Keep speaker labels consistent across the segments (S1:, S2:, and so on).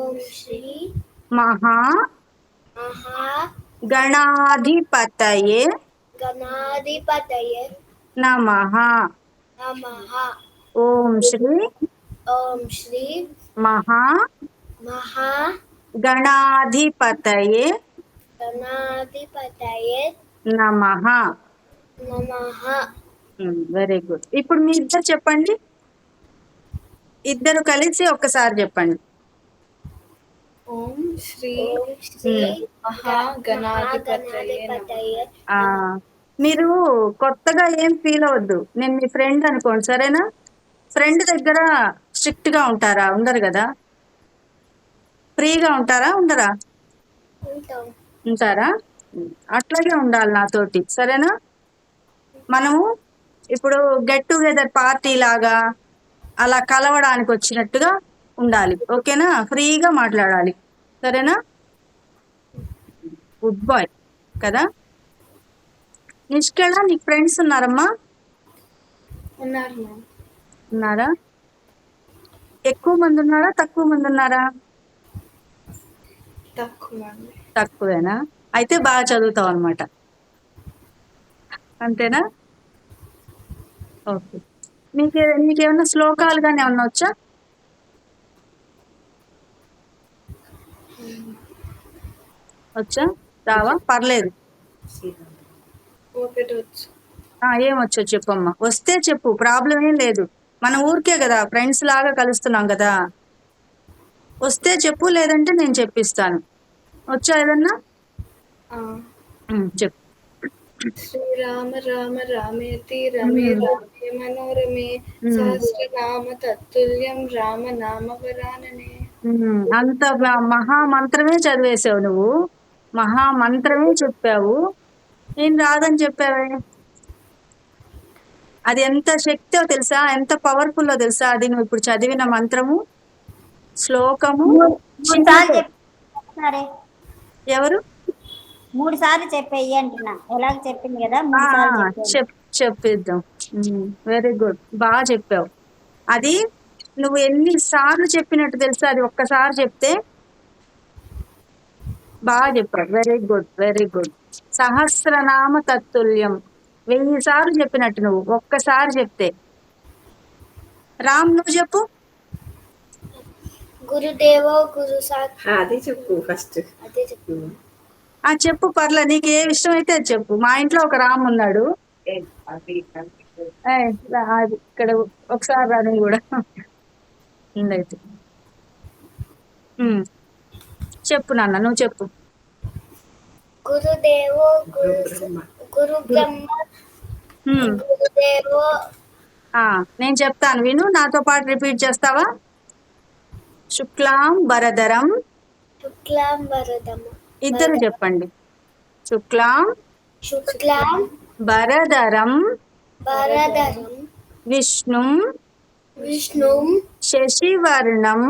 S1: ఓం శ్రీ
S2: మహా
S1: మహా
S2: గణాధిపతయే
S1: గణాధిపతయే
S2: నమః.
S1: నమః.
S2: ఓం శ్రీ
S1: ఓం శ్రీ
S2: మహా
S1: మహా
S2: గణాధిపతయే
S1: గణాధిపతయే
S2: నమః.
S1: నమః.
S2: Very good. ఇప్పుడు మీ ఇద్దరు చెప్పండి, ఇద్దరు కలిసి ఒక్కసారి చెప్పండి.
S3: ఓం శ్రీ
S1: ఓం శ్రీ
S3: మహాగణాధిపతయే
S1: గణాధిపతయే
S2: ఆ మీరు కొత్తగా ఏం ఫీల్ అవ్వద్దు. నేను మీ ఫ్రెండ్ అనుకోండి, సరేనా? ఫ్రెండ్ దగ్గర స్ట్రిక్ట్ గా ఉంటారా? ఉండరు కదా. ఫ్రీగా ఉంటారా? ఉండరా?
S1: ఉంటాం.
S2: ఉంటారా? అట్లాగే ఉండాలి నాతోటి, సరేనా? మనము ఇప్పుడు గెట్ టుగెదర్ పార్టీ లాగా అలా కలవడానికి వచ్చినట్టుగా ఉండాలి, ఓకేనా? ఫ్రీగా మాట్లాడాలి, సరేనా? గుడ్ బాయ్ కదా. నిష్కళ, నీకు ఫ్రెండ్స్ ఉన్నారమ్మా?
S3: ఉన్నారు మ్యామ్.
S2: ఉన్నారా? ఎక్కువ మంది ఉన్నారా, తక్కువ మంది ఉన్నారా?
S3: తక్కువ అండి.
S2: తక్కువేనా? అయితే బాగా చదువుతావు అనమాట, అంతేనా? ఓకే. నీకేమన్నా శ్లోకాలు కానీ ఏమన్నా వచ్చా? వచ్చా? రావా? పర్లేదు.
S3: ఒకటి వచ్చు.
S2: ఏమొచ్చో చెప్పమ్మా. వస్తే చెప్పు, ప్రాబ్లం ఏం లేదు. మన ఊరికే కదా, ఫ్రెండ్స్ లాగా కలుస్తున్నాం కదా. వస్తే చెప్పు, లేదంటే నేను చెప్పిస్తాను. వచ్చా ఏదన్నా? చెప్పు.
S3: శ్రీరామ రామ రామేతి రమే రామే మనోరమే సహస్రనామ తత్తుల్యం రామ నామ వరాననే.
S2: అంత మహామంత్రమే చదివేశావు నువ్వు, మహామంత్రమే చెప్పావు. నేను రాదని చెప్పావే. అది ఎంత శక్తో తెలుసా, ఎంత పవర్ఫుల్లో తెలుసా అది నువ్వు ఇప్పుడు చదివిన మంత్రము, శ్లోకము. ఎవరు?
S4: 3 సార్లు చెప్పేయి అంటున్నా. ఎలాగ చెప్పింది కదా, 3 సార్లు
S2: చెప్పిద్దాం. వెరీ గుడ్, బాగా చెప్పావు. అది నువ్వు ఎన్ని సార్లు చెప్పినట్టు తెలుసా, అది ఒక్కసారి చెప్తే. బాగా చెప్పావు, వెరీ గుడ్, వెరీ గుడ్. సహస్రనామ తత్తుల్యం 1000 సార్లు చెప్పినట్టు నువ్వు ఒక్కసారి చెప్తే. రామ్, నువ్వు చెప్పు.
S1: గురుదేవో గురు సాక్షాత్.
S3: అది చెప్పు ఫస్ట్.
S1: అదే చెప్పు.
S2: చెప్పు, పర్లే, నీకు ఏ ఇష్టం అయితే అది చెప్పు. మా ఇంట్లో ఒక రామ్ ఉన్నాడు. అది ఇక్కడ ఒకసారి రాని కూడా ఉందైతే. చెప్పు నాన్న, నువ్వు చెప్పు.
S1: గురుదేవో గురు బ్రహ్మ గురుదేవో.
S2: నేను చెప్తాను, విను. నాతో పాటు రిపీట్ చేస్తావా? శుక్లాం వరదరం.
S1: శుక్లాం వరదం.
S2: ఇద్దరు చెప్పండి. శుక్లాం వరదరం విష్ణుం శశివర్ణం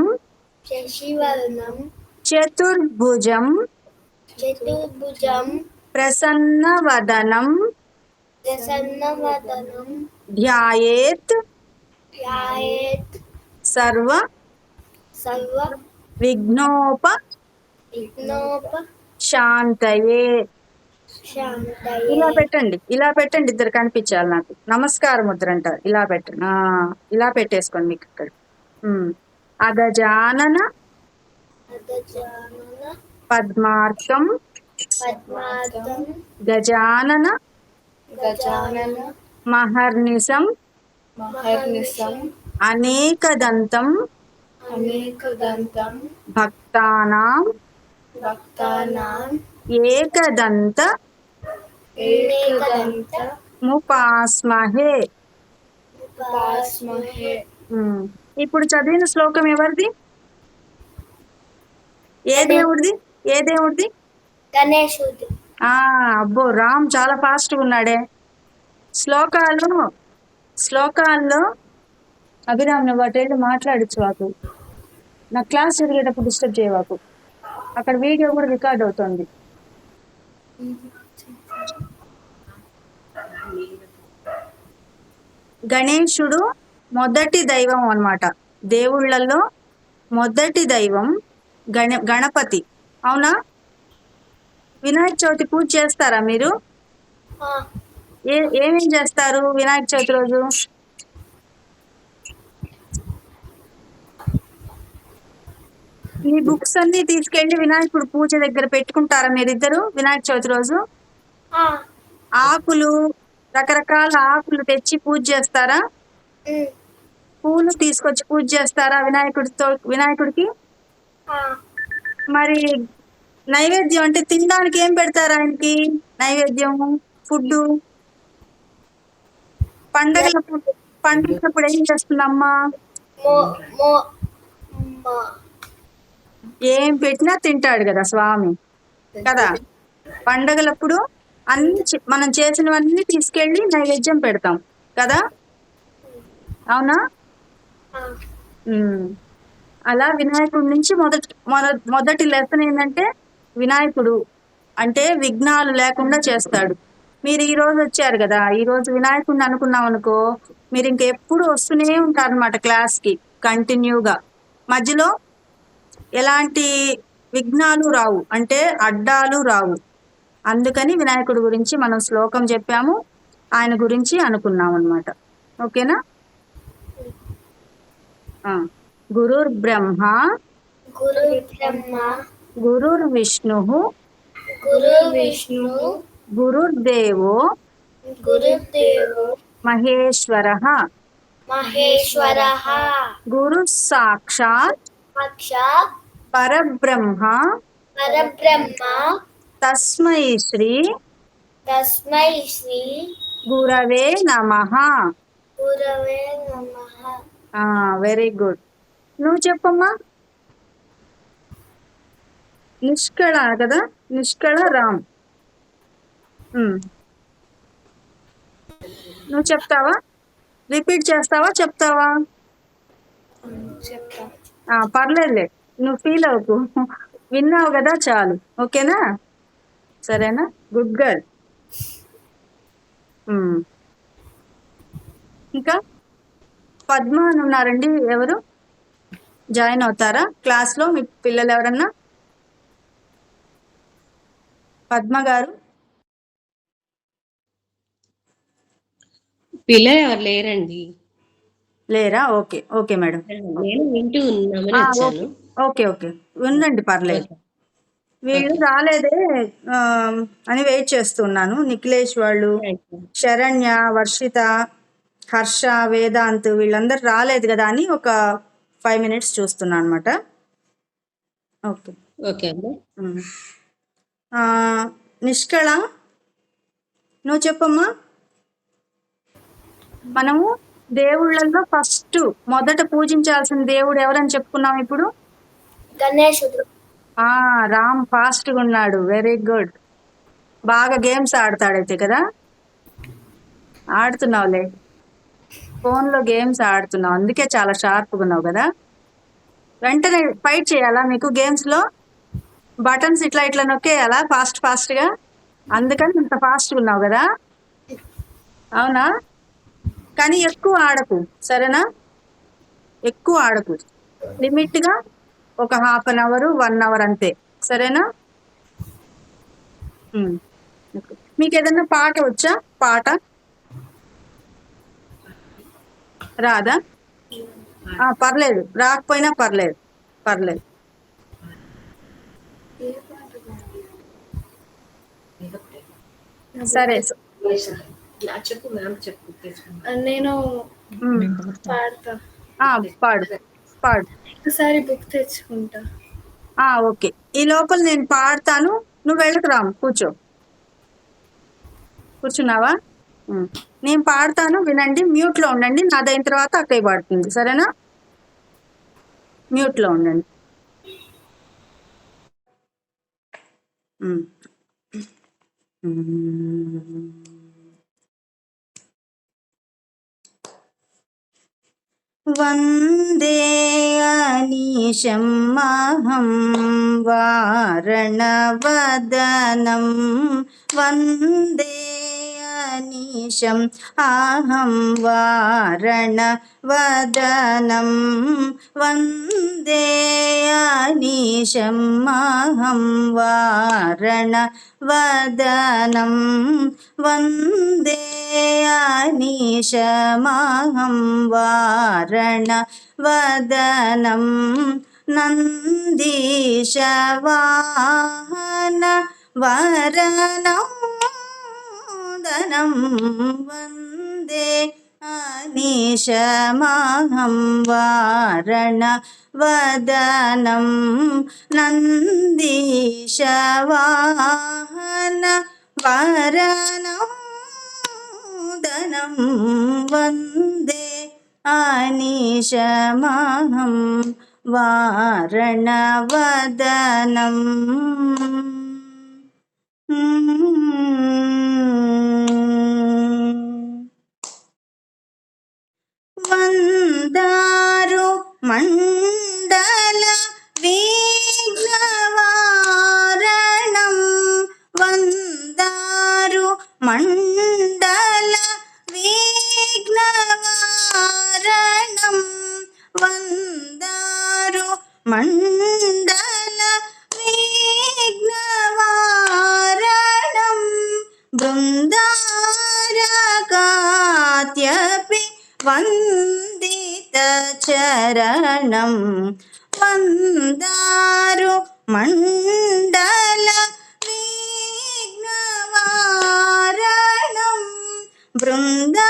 S2: చతుర్భుజం ప్రసన్నవదనం ధ్యాయేత్ సర్వ విఘ్నోప శాంతయే. ఇలా పెట్టండి, ఇలా పెట్టండి. ఇద్దరు కనిపించాలి నాకు. నమస్కార ముద్ర అంటారు. ఇలా పెట్టండి, ఇలా పెట్టేసుకోండి మీకు ఇక్కడ. అగజానన పద్మార్కం గజానన మహర్నిశం అనేకదంతం భక్తానాం ఏకదంత ముపాస్మహే. ఇప్పుడు చదివిన శ్లోకం ఎవరిది? ఏ దేవుడిది? ఏ దేవుడిది?
S1: గణేశుడి.
S2: అబ్బో, రామ్ చాలా ఫాస్ట్ గా ఉన్నాడే. శ్లోకాల్లో అభిరామ్, నువ్వు అటేళ్ళు మాట్లాడచ్చు వాకు. నా క్లాస్ జరిగేటప్పుడు డిస్టర్బ్ చేయవాకు. అక్కడ వీడియో కూడా రికార్డ్ అవుతుంది. గణేశుడు మొదటి దైవం అన్నమాట. దేవుళ్ళల్లో మొదటి దైవం. గణపతి. అవునా? వినాయక చవితి పూజ చేస్తారా మీరు?
S1: ఆ,
S2: ఏమేం చేస్తారు వినాయక చవితి రోజు? ఈ బుక్స్ అన్ని తీసుకెళ్లి వినాయకుడు పూజ దగ్గర పెట్టుకుంటారా మీరిద్దరు వినాయక చవితి రోజు?
S1: ఆ,
S2: ఆకులు, రకరకాల ఆకులు తెచ్చి పూజ చేస్తారా?
S1: ఉమ్,
S2: పూలు తీసుకొచ్చి పూజ చేస్తారా వినాయకుడికి?
S1: ఆ,
S2: మరి నైవేద్యం అంటే తినడానికి ఏం పెడతారు ఆయనకి? నైవేద్యం, ఫుడ్ పండగలప్పుడు ఏం చేస్తుందమ్మా?
S1: మో మో మా
S2: ఏం పెట్టినా తింటాడు కదా స్వామి కదా. పండగలప్పుడు అన్ని మనం చేసినవన్నీ తీసుకెళ్ళి నైవేద్యం పెడతాం కదా. అవునా?
S1: ఆ,
S2: అలా వినాయకుడి నుంచి మొదటి లెసన్ ఏంటంటే వినాయకుడు అంటే విఘ్నాలు లేకుండా చేస్తాడు. మీరు ఈ రోజు వచ్చారు కదా, ఈ రోజు వినాయకుడిని అనుకున్నాం అనుకో, మీరు ఇంకెప్పుడు వస్తూనే ఉంటారు అనమాట క్లాస్కి కంటిన్యూగా. మధ్యలో ఎలాంటి విఘ్నాలు రావు, అంటే అడ్డాలు రావు. అందుకని వినాయకుడి గురించి మనం శ్లోకం చెప్పాము, ఆయన గురించి అనుకున్నాం అనమాట. ఓకేనా? గురుర్ బ్రహ్మ
S1: గురు బ్రహ్మ
S2: గురుర్ విష్ణు
S1: గురు విష్ణు
S2: గురుర్దేవో
S1: గురుదేవో
S2: మహేశ్వర
S1: మహేశ్వర
S2: గురు సాక్షాత్
S1: అక్ష
S2: పరబ్రహ్మ
S1: పరబ్రహ్మ
S2: తస్మై శ్రీ
S1: తస్మై శ్రీ
S2: గురవే నమః.
S1: గురవే నమః.
S2: Very good. నువ్వు చెప్పమ్మా. నిష్కళ కదా, నిష్కళ రామ్. నువ్వు చెప్తావా? రిపీట్ చేస్తావా? చెప్తావా?
S3: చెప్తా.
S2: పర్లేదులే, నువ్వు ఫీల్ అవ్వకు, విన్నావు కదా చాలు. ఓకేనా? సరేనా? Good girl. ఇంకా పద్మ అని ఉన్నారండి, ఎవరు జాయిన్ అవుతారా క్లాస్లో? మీ పిల్లలు ఎవరన్నా? పద్మ గారు
S5: పిల్లలు ఎవరు లేరండి.
S2: లేరా? Okay okay madam.
S5: నేను వింటూ ఉన్నామని వచ్చాను.
S2: ఓకే ఓకే, ఉండండి, పర్లేదు. వీళ్ళు రాలేదే అని వెయిట్ చేస్తున్నాను. నిఖిలేష్ వాళ్ళు, శరణ్య, వర్షిత, హర్ష, వేదాంత్ వీళ్ళందరూ రాలేదు కదా అని ఒక 5 minutes చూస్తున్నా అనమాట. ఓకే
S5: ఓకే అండి.
S2: నిష్కళ, నువ్వు చెప్పమ్మా. మనము దేవుళ్ళల్లో మొదట పూజించాల్సిన దేవుడు ఎవరని చెప్పుకున్నాం ఇప్పుడు?
S1: గణేశుడు.
S2: రామ్ ఫాస్ట్గా ఉన్నాడు, వెరీ గుడ్. బాగా గేమ్స్ ఆడతాడైతే కదా. ఆడుతున్నావులే, ఫోన్లో గేమ్స్ ఆడుతున్నావు, అందుకే చాలా షార్ప్గా ఉన్నావు కదా. వెంటనే ఫైట్ చేయాలా మీకు గేమ్స్లో? బటన్స్ ఇట్లా ఇట్లా నొక్కేయాలా ఫాస్ట్గా? అందుకని ఇంత ఫాస్ట్గా ఉన్నావు కదా. అవునా? కానీ ఎక్కువ ఆడకు, సరేనా? ఎక్కువ ఆడకు, లిమిట్గా ఒక 1/2 hour 1 hour అంతే, సరేనా? మీకు ఏదన్నా పాట వచ్చా? పాట రాదా? పర్లేదు, రాకపోయినా పర్లేదు. సరే,
S3: చెప్పు మ్యామ్, చెప్పు. నేను పాడతా.
S2: పాడు.
S3: ఒకసారి బుక్ తెచ్చుకుంటా.
S2: ఓకే, ఈ లోపల నేను పాడతాను, నువ్వు వెళ్ళకు రాము, కూర్చున్నావా? నేను పాడతాను, వినండి, మ్యూట్లో ఉండండి. నాదైన తర్వాత అక్కయ్య పాడుతుంది, సరేనా? మ్యూట్లో ఉండండి. వందే అనిశమహం వారణవదనం వందే अनीशम् अहं वारणवदनं वन्दे अनीशम् अहं वारणवदनं वन्दे अनीशमहं वारणवदनं नन्दीशवाहन वरनौदनं वन्दे अनीशमहं वारणवदनं नन्दीशवाहन वरनौदनं वन्दे अनीशमहं वारणवदनं वन्दारु मण्डल विघ्नवारणं वन्दारु मण्डल विघ्नवारणं वन्दारु मण्डल विघ्नवारणं बृन्दारकात्यपि वन्दितचरणं वन्दारु मण्डल विघ्नवारणं बृन्दारगात्यभि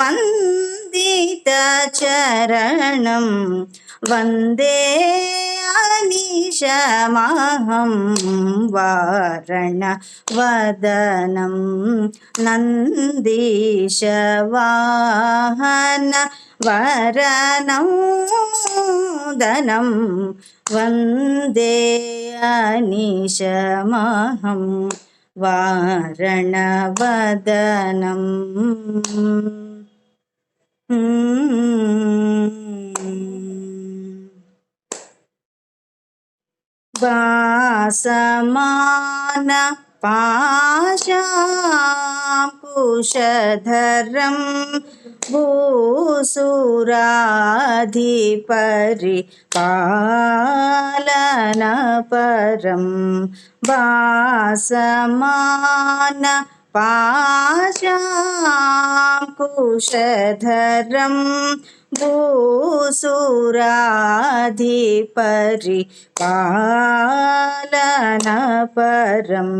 S2: वन्दितचरणं वन्दे अनीशमहं वारणवदनं नन्दीशवाहन वरनौदनं वन्दे अनीशमहं वारणवदनं वासमान पाशाकुशधरं भूसुराधिपरिपालनपरं वासमान पाशाकुशधरं भूसुराधिपरिपालनपरं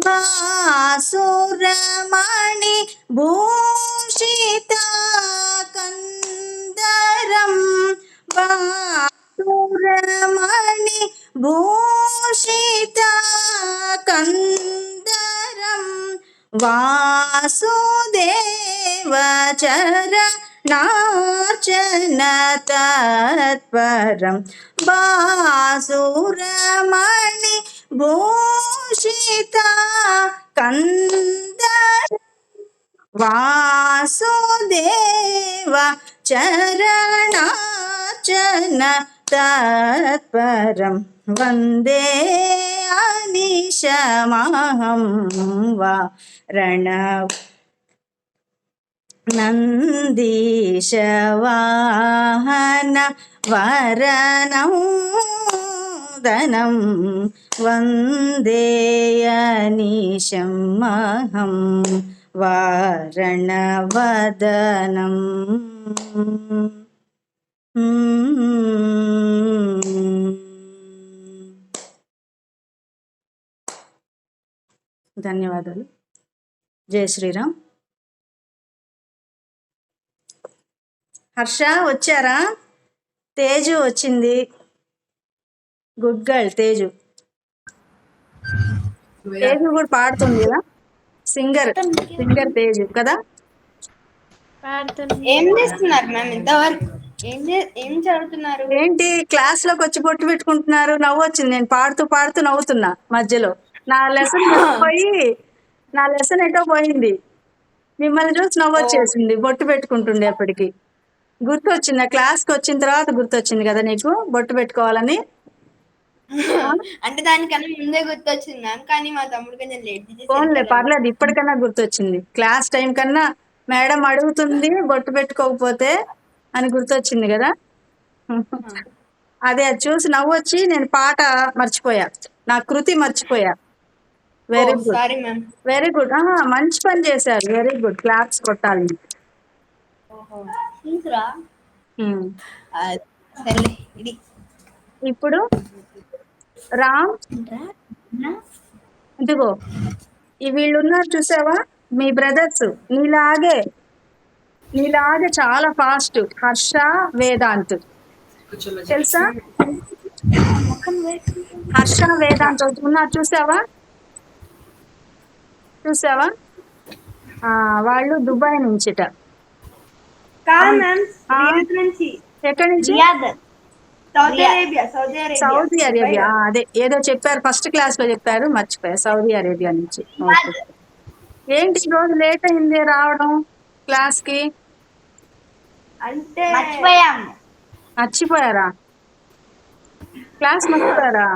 S2: बासुरमणि भूषितकन्दरं बासुरमणि भूषितकन्दरं वासुदेवचरणार्चन तत्परं बासुरमणि भूषितकन्दरं वासुदेव चरणार्चन तत्परं वन्दे अनीशमहं वारणव नन्दीशवाहन वरनौदनं वन्दे अनीशमहं वारणवदनं ధన్యవాదాలు. జై శ్రీరామ్. హర్ష వచ్చారా? తేజు వచ్చింది. Good girl Teju. తేజు కూడా పాడుతుంది కదా, సింగర్ తేజు కదా.
S3: ఏం చేస్తున్నారు మ్యామ్ ఇంతవరకు? ఏం చదువుతున్నారు?
S2: ఏంటి క్లాస్ లోకి వచ్చి బొట్టు పెట్టుకుంటున్నారు? నవ్వు వచ్చింది. నేను పాడుతూ పాడుతూ నవ్వుతున్నా మధ్యలో. నా లెసన్ ఎటో పోయింది. మిమ్మల్ని చూసి నవ్వు వచ్చేసింది బొట్టు పెట్టుకుంటుండేపటికి. గుర్తొచ్చింది, క్లాస్కి వచ్చిన తర్వాత గుర్తొచ్చింది కదా నీకు బొట్టు పెట్టుకోవాలని.
S3: అంటే దానికన్నా ముందే గుర్తొచ్చింది మ్యామ్, కానీ మా తమ్ముడు కొంచెం లేట్
S2: ఫోన్లే
S3: చేసేసారు.
S2: పర్లేదు, ఇప్పటికన్నా గుర్తొచ్చింది. క్లాస్ టైం కన్నా మేడం అడుగుతుంది బొట్టు పెట్టుకోకపోతే అని గుర్తొచ్చింది కదా. అదే అది చూసి నవ్వొచ్చి నేను పాట మర్చిపోయా, నా కృతి మర్చిపోయా. Very good,
S3: sorry ma'am.
S2: Very good. మంచి పని చేశారు, వెరీ గుడ్, క్లాప్స్ కొట్టాలి.
S3: ఓహో
S1: తీసురా
S2: ఉమ్.
S3: సర్లే ఇది.
S2: ఇప్పుడు రామ్, ఇదిగో ఈ వీళ్ళు ఉన్నారు చూసావా, మీ బ్రదర్స్, నీలాగే చాలా ఫాస్ట్. హర్ష, వేదాంత్ తెలుసా? హర్ష వేదాంత్ ఉన్నారు చూసావా? వాళ్ళు దుబాయ్ నుంచిట.
S3: కాదు మ్యామ్,
S2: ఆ,
S3: రియాద్ నుంచి.
S2: ఎక్కడి నుంచి?
S3: Saudi Arabia.
S2: Saudi Arabia. అదే ఏదో చెప్పారు, ఫస్ట్ క్లాస్ లో చెప్పారు, మర్చిపోయా. సౌదీ అరేబియా నుంచి. ఓకే. ఏంటి ఈ రోజు లేట్ అయింది రావడం క్లాస్ కి?
S3: అంటే
S2: మర్చిపోయారా? క్లాస్ మర్చిపోయారా?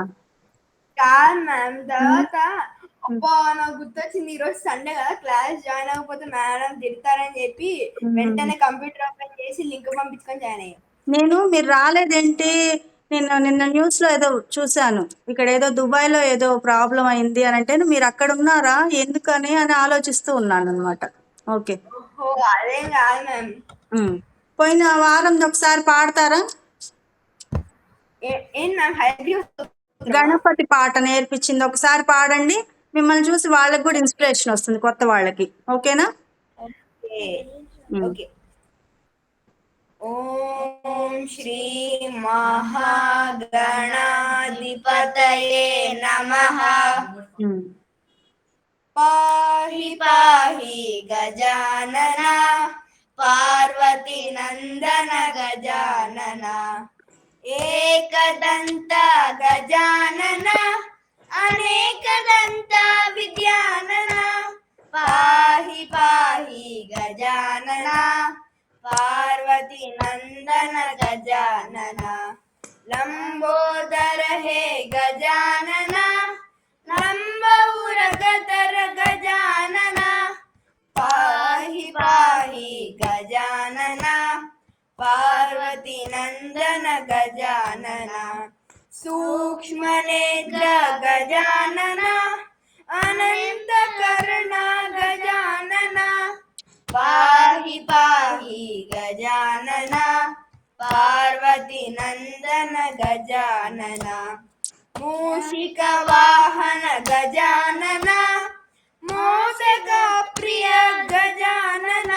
S3: కాదు మ్యామ్, తర్వాత అబ్బా నాకు గుర్తొచ్చింది, ఈ రోజు సండే కదా, క్లాస్ జాయిన్ అవ్వకపోతే మేడం తిడతారని చెప్పి వెంటనే కంప్యూటర్ ఓపెన్ చేసి లింక్ పంపించుకొని జాయిన్ అయ్యాం.
S2: మీరు రాలేదేంటి? నిన్న న్యూస్ లో ఏదో చూశాను, ఇక్కడ ఏదో దుబాయ్ లో ఏదో ప్రాబ్లం అయింది అని అంటే మీరు అక్కడ ఉన్నారా ఎందుకని అని ఆలోచిస్తూ ఉన్నాను అనమాట. ఓకే.
S3: ఓహో అదేం కాదు మ్యామ్.
S2: పోయిన వారం ఒకసారి పాడతారా?
S3: ఏం మ్యామ్, హైదరాబాద్
S2: గణపతి పాట నేర్పించింది, ఒకసారి పాడండి. మిమ్మల్ని చూసి వాళ్ళకి కూడా ఇన్స్పిరేషన్ వస్తుంది, కొత్త వాళ్ళకి. ఓకేనా?
S3: ఓకే. ఓం శ్రీ మహాగణాధిపతయే నమః. పాహి పాహి గజానన పార్వతి నందన గజానన ఏకదంత గజానన అనేకదంత విద్యానన పాహి పాహి గజానన పార్వతి నందన గజానన లంబోదర హే గజానన లంబౌరగదర గజానన పాహి పాహి గజానన పార్వతి నందన గజానన సూక్ష్మనేత్ర గజానన అనంత కరుణ గజానన పాహి పాహి గజానన పార్వతి నందన గజానన మూషిక వాహన గజానన మోసగ ప్రియ గజానన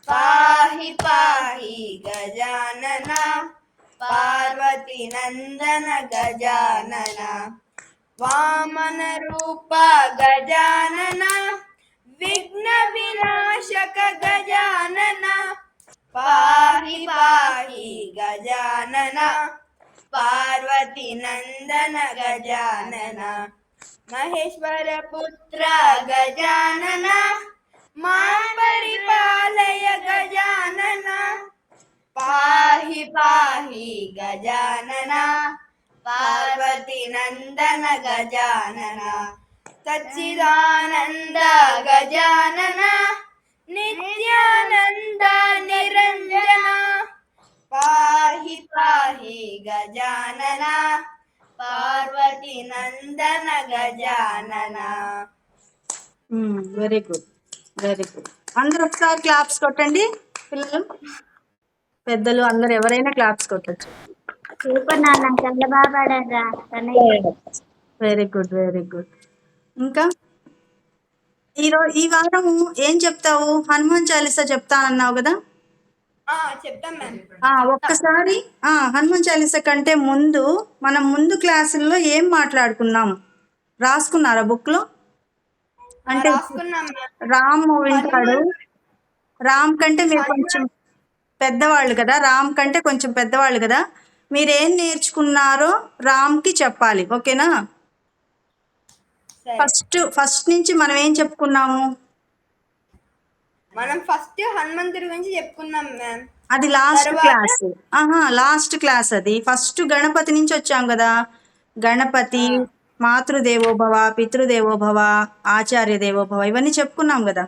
S3: పాహి పాహి గజానన పార్వతి నందన గజానన వామన రూప గజానన విఘ్న వినాశక గజానన పాహి పాహి గజానన పార్వతి నందన గజానన మహేశ్వర పుత్ర గజానన మాం పరిపాలయ గజానన పాహి పాహి గజానన పార్వతి నందన గజానన సచ్చిదానంద గజానన నిత్యానంద నిరంజన పాహి పాహి గజానన పార్వతి నందన Gajanana.
S2: Very good, very good. అందరూ ఒకసారి క్లాప్స్ కొట్టండి, పిల్లలు పెద్దలు అందరు ఎవరైనా క్లాప్స్ కొట్టచ్చు.
S4: సూపర్ నాన్న, చాలా బాగా పాడారా.
S2: Very good, very good. ఇంకా ఈ వారం ఏం చెప్తావు? హనుమాన్ చాలీసా చెప్తానన్నావు కదా.
S3: చెప్తాం మ్యామ్.
S2: ఒక్కసారి హనుమాన్ చాలీసా కంటే ముందు మనం ముందు క్లాసుల్లో ఏం మాట్లాడుకున్నాం రాసుకున్నారా బుక్ లో? అంటే రామ్ వింటాడు, రామ్ కంటే మీరు కొంచెం పెద్దవాళ్ళు కదా, రామ్ కంటే కొంచెం పెద్దవాళ్ళు కదా, మీరేం నేర్చుకున్నారో రామ్కి చెప్పాలి. ఓకేనా? ఫస్ట్ నుంచి మనం ఏం చెప్పుకున్నాము?
S3: మనం ఫస్ట్ హనుమంతుడి గురించి చెప్పుకున్నాం మ్యామ్.
S2: అది లాస్ట్ క్లాస్. లాస్ట్ క్లాస్ అది. ఫస్ట్ గణపతి నుంచి వచ్చాం కదా, గణపతి, మాతృదేవోభవ, పితృదేవోభవ, ఆచార్య దేవోభవ, ఇవన్నీ చెప్పుకున్నాం కదా.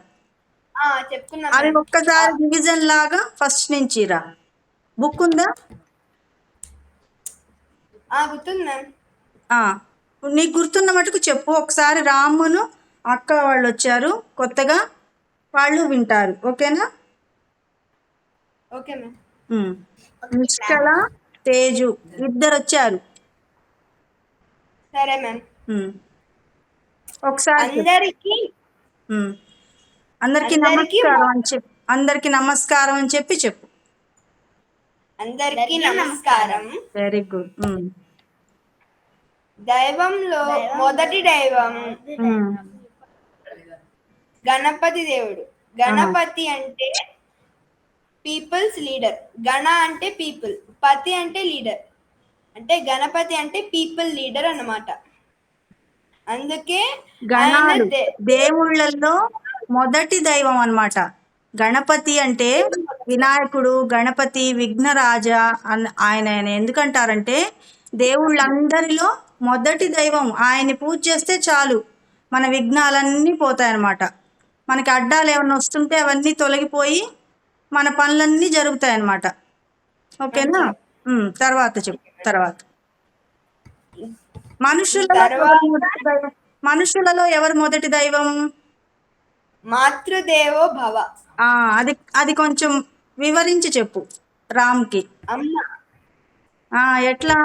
S3: చెప్పుకున్నాం
S2: అవి
S3: మ్యామ్.
S2: ఒక్కసారి డివిజన్ లాగా ఫస్ట్ నుంచి రా. బుక్ ఉందా?
S3: గుర్తుంది మ్యామ్.
S2: ఆ, నీకు గుర్తున్న మటుకు చెప్పు. ఒకసారి రామును అక్క వాళ్ళు వచ్చారు కొత్తగా, వాళ్ళు వింటారు. ఓకేనా?
S3: Okay ma'am.
S2: నిష్కళ, తేజు ఇద్దరు వచ్చారు.
S3: సరే మ్యామ్.
S2: ఒకసారి చెప్పు. అందరికి నమస్కారం అని చెప్పి, అందరికి నమస్కారం అని చెప్పి చెప్పు.
S3: అందరికీ నమస్కారం.
S2: Very good.
S3: దైవంలో మొదటి దైవం గణపతి దేవుడు. గణపతి అంటే పీపుల్స్ లీడర్. గణ అంటే పీపుల్, పతి అంటే లీడర్, అంటే గణపతి అంటే పీపుల్ లీడర్ అన్నమాట. అందుకే
S2: గణాలు దేవుళ్ళల్లో మొదటి దైవం అన్నమాట. గణపతి అంటే వినాయకుడు, గణపతి, విఘ్నరాజ ఆయన ఎందుకంటారంటే దేవుళ్ళందరిలో మొదటి దైవం. ఆయన్ని పూజ చేస్తే చాలు మన విఘ్నాలన్నీ పోతాయన్నమాట. మనకి అడ్డాలు ఏమన్నా వస్తుంటే అవన్నీ తొలగిపోయి మన పనులన్నీ జరుగుతాయి అన్నమాట. ఓకేనా? తర్వాత చెప్పు. తర్వాత మనుషులలో ఎవరు మొదటి దైవం?
S3: మాతృదేవో భవ.
S2: అది కొంచెం వివరించి చెప్పు రామ్కి.
S3: అమ్మ.
S2: ఎట్లా?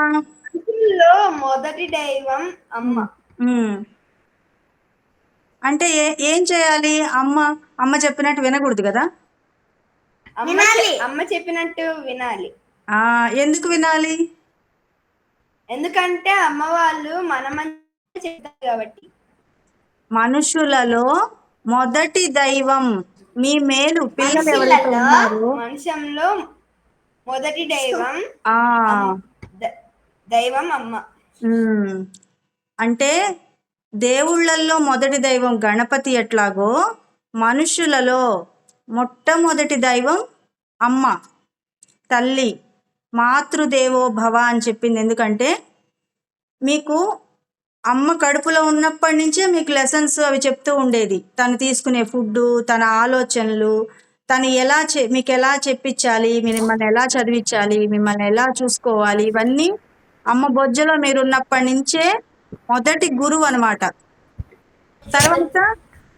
S3: మొదటి దైవం అమ్మ.
S2: అంటే ఏం చేయాలి? అమ్మ చెప్పినట్టు వినకూడదు కదా.
S3: అమ్మ చెప్పినట్టు వినాలి.
S2: ఎందుకు వినాలి?
S3: ఎందుకంటే అమ్మ వాళ్ళు మన మంచి చెప్తారు కాబట్టి.
S2: మనుషులలో మొదటి దైవం మీ మేలు పిల్లలు ఎవరైతే ఉన్నారో
S3: మనుషంలో మొదటి దైవం అమ్మ.
S2: అంటే దేవుళ్ళల్లో మొదటి దైవం గణపతి ఎట్లాగో మనుషులలో మొట్టమొదటి దైవం అమ్మ, తల్లి. మాతృదేవో భవ అని చెప్పింది ఎందుకంటే మీకు అమ్మ కడుపులో ఉన్నప్పటి నుంచే మీకు లెసన్స్ అవి చెప్తూ ఉండేది. తను తీసుకునే ఫుడ్డు, తన ఆలోచనలు, తను మీకు ఎలా చెప్పించాలి, మిమ్మల్ని ఎలా చదివించాలి, మిమ్మల్ని ఎలా చూసుకోవాలి, ఇవన్నీ అమ్మ బొజ్జలో మీరు ఉన్నప్పటి నుంచే మొదటి గురువు అనమాట. తర్వాత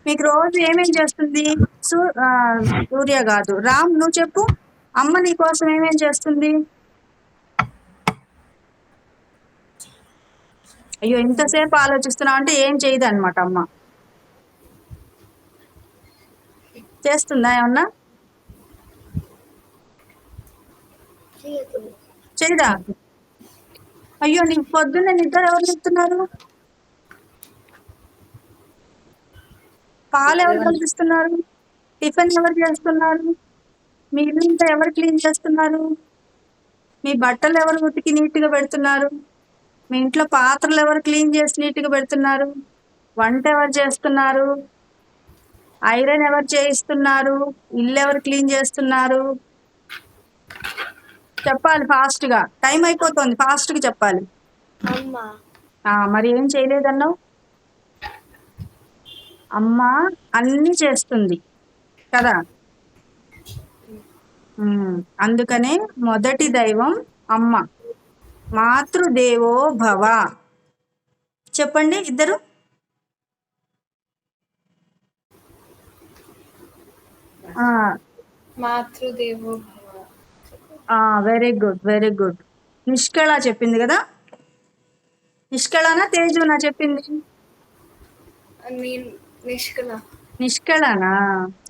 S2: మీకు రోజు ఏమేం చేస్తుంది? సూర్య కాదు, రామ్ నువ్వు చెప్పు. అమ్మ నీ కోసం ఏమేం చేస్తుంది? అయ్యో ఇంతసేపు ఆలోచిస్తున్నావు అంటే ఏం చేయదు అనమాట. అమ్మ చేస్తుందా ఏమన్నా? చేయదా? అయ్యో నీకు పొద్దున్నే నిద్ర ఎవరు చెప్తున్నారు? పాలు ఎవరు కల్పిస్తున్నారు? టిఫిన్ ఎవరు చేస్తున్నారు? మీ ఇల్లు ఎవరు క్లీన్ చేస్తున్నారు? మీ బట్టలు ఎవరు ఉతికి నీట్గా పెడుతున్నారు? మీ ఇంట్లో పాత్రలు ఎవరు క్లీన్ చేసి నీట్గా పెడుతున్నారు? వంట ఎవరు చేస్తున్నారు? ఐరన్ ఎవరు చేయిస్తున్నారు? ఇల్లు ఎవరు క్లీన్ చేస్తున్నారు? చెప్పాలి ఫాస్ట్గా, టైం అయిపోతుంది, ఫాస్ట్గా చెప్పాలి. మరి ఏం చేయలేదన్నావు? అమ్మ అన్నీ చేస్తుంది కదా. అందుకనే మొదటి దైవం అమ్మ. మాతృదేవో భవ. చెప్పండి ఇద్దరు.
S1: మాతృదేవో భవ.
S2: Very good, very good. Nishkala చెప్పింది కదా. నిష్కళనా తేజునా చెప్పింది? నిష్కళనా?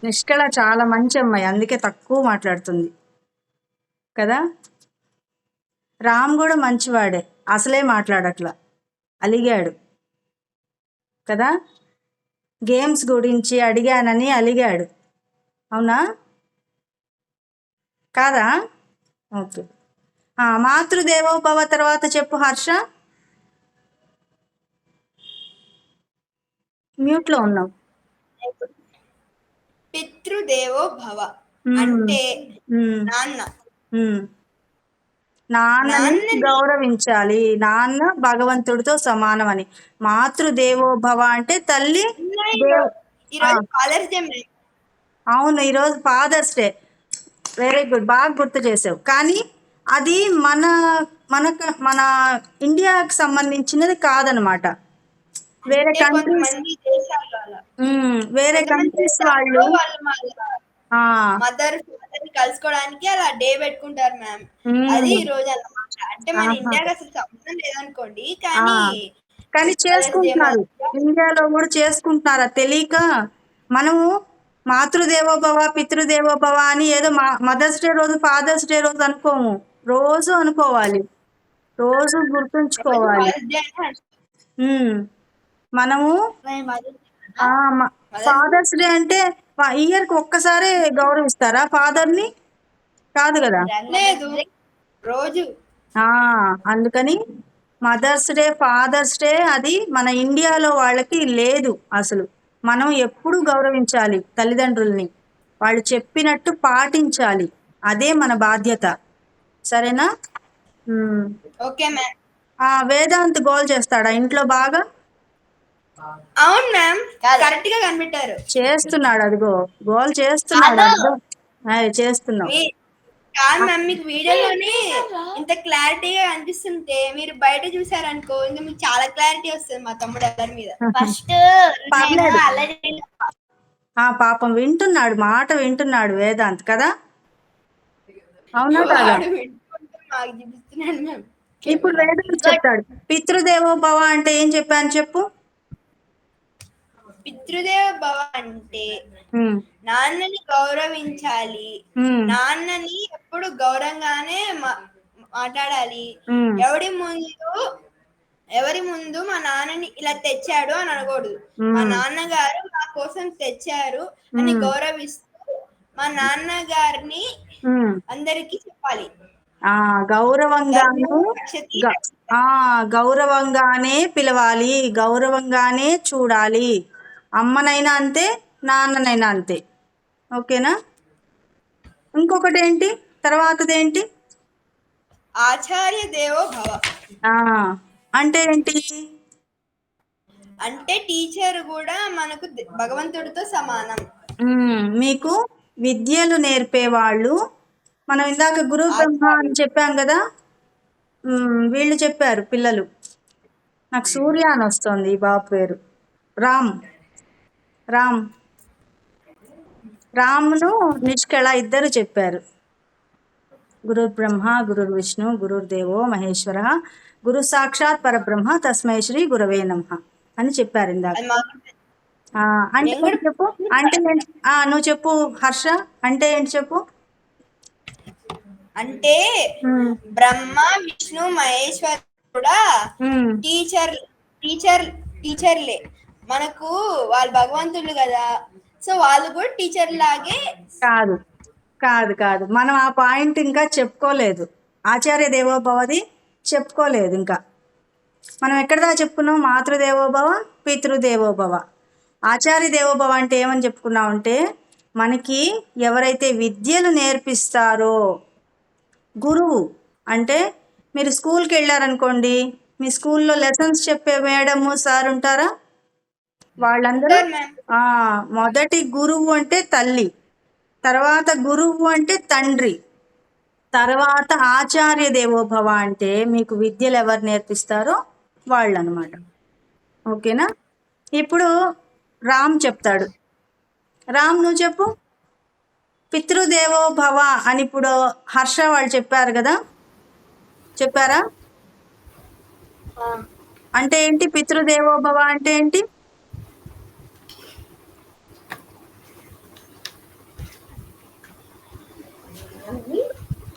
S2: నిష్కళ చాలా మంచి అమ్మాయి, అందుకే తక్కువ మాట్లాడుతుంది కదా. రామ్ కూడా మంచివాడే, అసలే మాట్లాడట్లా, అలిగాడు కదా. గేమ్స్ గురించి అడిగానని అలిగాడు, అవునా కాదా? ఓకే. మాతృదేవో భవ తర్వాత చెప్పు హర్ష. మ్యూట్లో ఉన్నావు.
S3: పితృదేవో భవ అంటే నాన్న.
S2: నాన్నని గౌరవించాలి. నాన్న భగవంతుడితో సమానం అని. మాతృదేవోభవ అంటే తల్లి దేవ్
S3: ఈరోజు ఫాదర్స్ డే మ్యామ్.
S2: అవును, ఈరోజు ఫాదర్స్ డే. వెరీ గుడ్, బాగా గుర్తు చేసావు. కానీ అది మన మన ఇండియాకి సంబంధించినది కాదనమాట. వేరే
S3: అంటే
S2: కంట్రీస్
S3: కొంతమంది దేశాల్లో అలా
S2: వేరే కంట్రీస్ వాళ్ళు
S3: మదర్ ఫాదర్ కలుసుకోవడానికి అలా డే పెట్టుకుంటారు మ్యామ్. అది ఈ రోజు అన్నమాట. అంటే మన ఇండియాకి అసలు సంబంధం లేదనుకోండి,
S2: కానీ చేసుకుంటున్నారు. ఇండియాలో కూడా చేసుకుంటున్నారు. అది తెలియక మనము మాతృదేవోభవ పితృదేవోభవ అని ఏదో మదర్స్ డే రోజు ఫాదర్స్ డే రోజు అనుకోము, రోజు అనుకోవాలి, రోజు గుర్తుంచుకోవాలి. మనము ఫాదర్స్ డే అంటే ఇయర్ కి ఒక్కసారి గౌరవిస్తారా ఫాదర్ ని? కాదు కదా.
S3: లేదు, రోజు.
S2: అందుకని మదర్స్ డే ఫాదర్స్ డే అది మన ఇండియాలో వాళ్ళకి లేదు అసలు. మనం ఎప్పుడు గౌరవించాలి తల్లిదండ్రుల్ని, వాళ్ళు చెప్పినట్టు పాటించాలి, అదే మన బాధ్యత. సరేనా?
S3: Okay ma'am.
S2: వేదాంత్ గోల్ చేస్తాడా ఇంట్లో బాగా?
S3: అవును మ్యామ్, కరెక్ట్ గా కనిపెట్టారు.
S2: చేస్తున్నాడు, అదిగో గోల్ చేస్తున్నాడు. చేస్తున్నావు
S3: కాదు మ్యామ్, మీకు వీడియోలోనే ఇంత క్లారిటీగా అనిపిస్తుంటే మీరు బయట చూసారనుకో ఇంకా మీకు చాలా క్లారిటీ వస్తుంది మా తమ్ముడు అందరి మీద.
S1: ఫస్ట్
S2: పాపం వింటున్నాడు, మాట వింటున్నాడు వేదాంత్ కదా. అవునా కాదా?
S3: మాకు చూపిస్తున్నాడు మ్యామ్.
S2: ఇప్పుడు వేదాంత్ చెప్తాడు. పితృదేవోభవ అంటే ఏం చెప్పాను చెప్పు.
S3: పితృదేవ భవ అంటే నాన్నని గౌరవించాలి, నాన్నని ఎప్పుడు గౌరవంగానే మాట్లాడాలి. ఎవరి ముందు మా నాన్నని ఇలా తెచ్చాడు అని అనకూడదు. మా నాన్నగారు మా కోసం తెచ్చారు అని గౌరవిస్తూ మా నాన్నగారిని అందరికి చెప్పాలి.
S2: గౌరవంగానే పిలవాలి, గౌరవంగానే చూడాలి. అమ్మనైనా అంతే, నాన్ననైనా అంతే. ఓకేనా? ఇంకొకటి ఏంటి, తర్వాతదేంటి?
S3: ఆచార్య దేవో భవ
S2: అంటే ఏంటి?
S3: అంటే టీచర్ కూడా మనకు భగవంతుడితో సమానం.
S2: మీకు విద్యలు నేర్పేవాళ్ళు, మనం ఇందాక గురు బ్రహ్మ అని చెప్పాం కదా, వీళ్ళు చెప్పారు పిల్లలు. నాకు సూర్య అని వస్తుంది ఈ బాబు పేరు. రామ్ను నిష్కళ ఇద్దరు చెప్పారు. గురు బ్రహ్మ గురు విష్ణు గురుర్దేవో మహేశ్వర గురు సాక్షాత్ పరబ్రహ్మ తస్మై శ్రీ గురవే నమః అని చెప్పారు ఇందాక. అంటే చెప్పు, అంటే నువ్వు చెప్పు హర్ష, అంటే ఏంటి చెప్పు.
S3: అంటే బ్రహ్మ విష్ణు మహేశ్వర కూడా టీచర్లే మనకు. వాళ్ళు భగవంతుడు కదా, సో వాళ్ళు కూడా టీచర్ లాగే.
S2: కాదు మనం ఆ పాయింట్ ఇంకా చెప్పుకోలేదు. ఆచార్య దేవోభవది చెప్పుకోలేదు ఇంకా. మనం ఎక్కడదా చెప్పుకున్నాం? మాతృదేవోభవ పితృదేవోభవ. ఆచార్య దేవోభవ అంటే ఏమని చెప్పుకున్నామంటే, మనకి ఎవరైతే విద్యలు నేర్పిస్తారో, గురువు అంటే మీరు స్కూల్కి వెళ్ళారనుకోండి, మీ స్కూల్లో లెసన్స్ చెప్పే మేడము సార్ ఉంటారా? వాళ్ళందరూ మొదటి గురువు అంటే తల్లి, తర్వాత గురువు అంటే తండ్రి, తర్వాత ఆచార్య దేవోభవ అంటే మీకు విద్యలు ఎవరు నేర్పిస్తారో వాళ్ళు అనమాట. ఓకేనా? ఇప్పుడు రామ్ చెప్తాడు. రామ్ నువ్వు చెప్పు. పితృదేవోభవ అని ఇప్పుడు హర్ష వాళ్ళు చెప్పారు కదా, చెప్పారా? అంటే ఏంటి పితృదేవోభవ అంటే ఏంటి?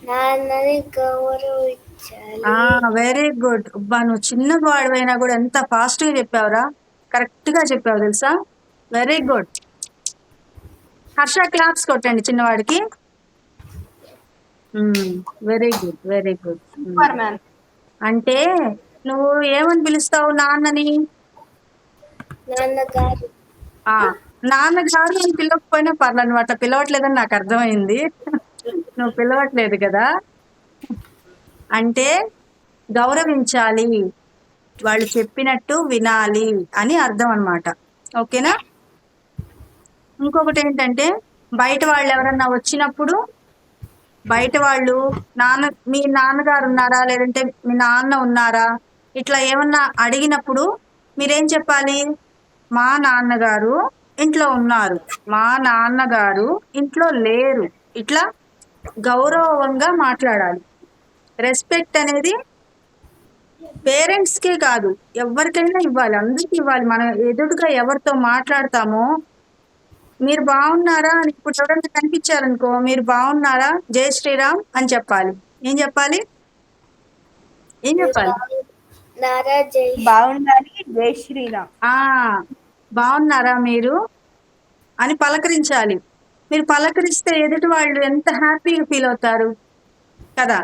S1: నాన్నని గౌరవించాలి.
S2: Very good. నువ్వు చిన్నవాడివైనా కూడా ఎంత ఫాస్ట్గా చెప్పావురా, కరెక్ట్గా చెప్పావు తెలుసా. Very good. హర్ష క్లాప్స్ కొట్టండి చిన్నవాడికి. Very good. అంటే నువ్వు ఏమని పిలుస్తావు నాన్నని?
S1: నాన్నగారు.
S2: నాన్నగారు అని పిలవకపోయినా పర్లేదు, నువ్వు అట్లా పిలవట్లేదని నాకు అర్థమైంది. నువ్వు పిలవట్లేదు కదా. అంటే గౌరవించాలి, వాళ్ళు చెప్పినట్టు వినాలి అని అర్థం అన్నమాట. ఓకేనా? ఇంకొకటి ఏంటంటే బయట వాళ్ళు ఎవరన్నా వచ్చినప్పుడు, బయట వాళ్ళు మీ నాన్నగారు ఉన్నారా లేదంటే మీ నాన్న ఉన్నారా ఇట్లా ఏమన్నా అడిగినప్పుడు మీరేం చెప్పాలి? మా నాన్నగారు ఇంట్లో ఉన్నారు, మా నాన్నగారు ఇంట్లో లేరు. ఇట్లా గౌరవంగా మాట్లాడాలి. రెస్పెక్ట్ అనేది పేరెంట్స్కే కాదు, ఎవరికైనా ఇవ్వాలి, అందరికీ ఇవ్వాలి. మనం ఎదురుగా ఎవరితో మాట్లాడతామో మీరు బాగున్నారా అని ఇప్పుడు ఎవరైనా కనిపించారనుకో, మీరు బాగున్నారా జై శ్రీరామ్ అని చెప్పాలి. ఏం చెప్పాలి? ఏం చెప్పాలి?
S1: నారా జై
S3: బాగుండాలి, జై శ్రీరామ్.
S2: బాగున్నారా మీరు అని పలకరించాలి. మీరు పలకరిస్తే ఎదుటి వాళ్ళు ఎంత హ్యాపీగా ఫీల్ అవుతారు కదా.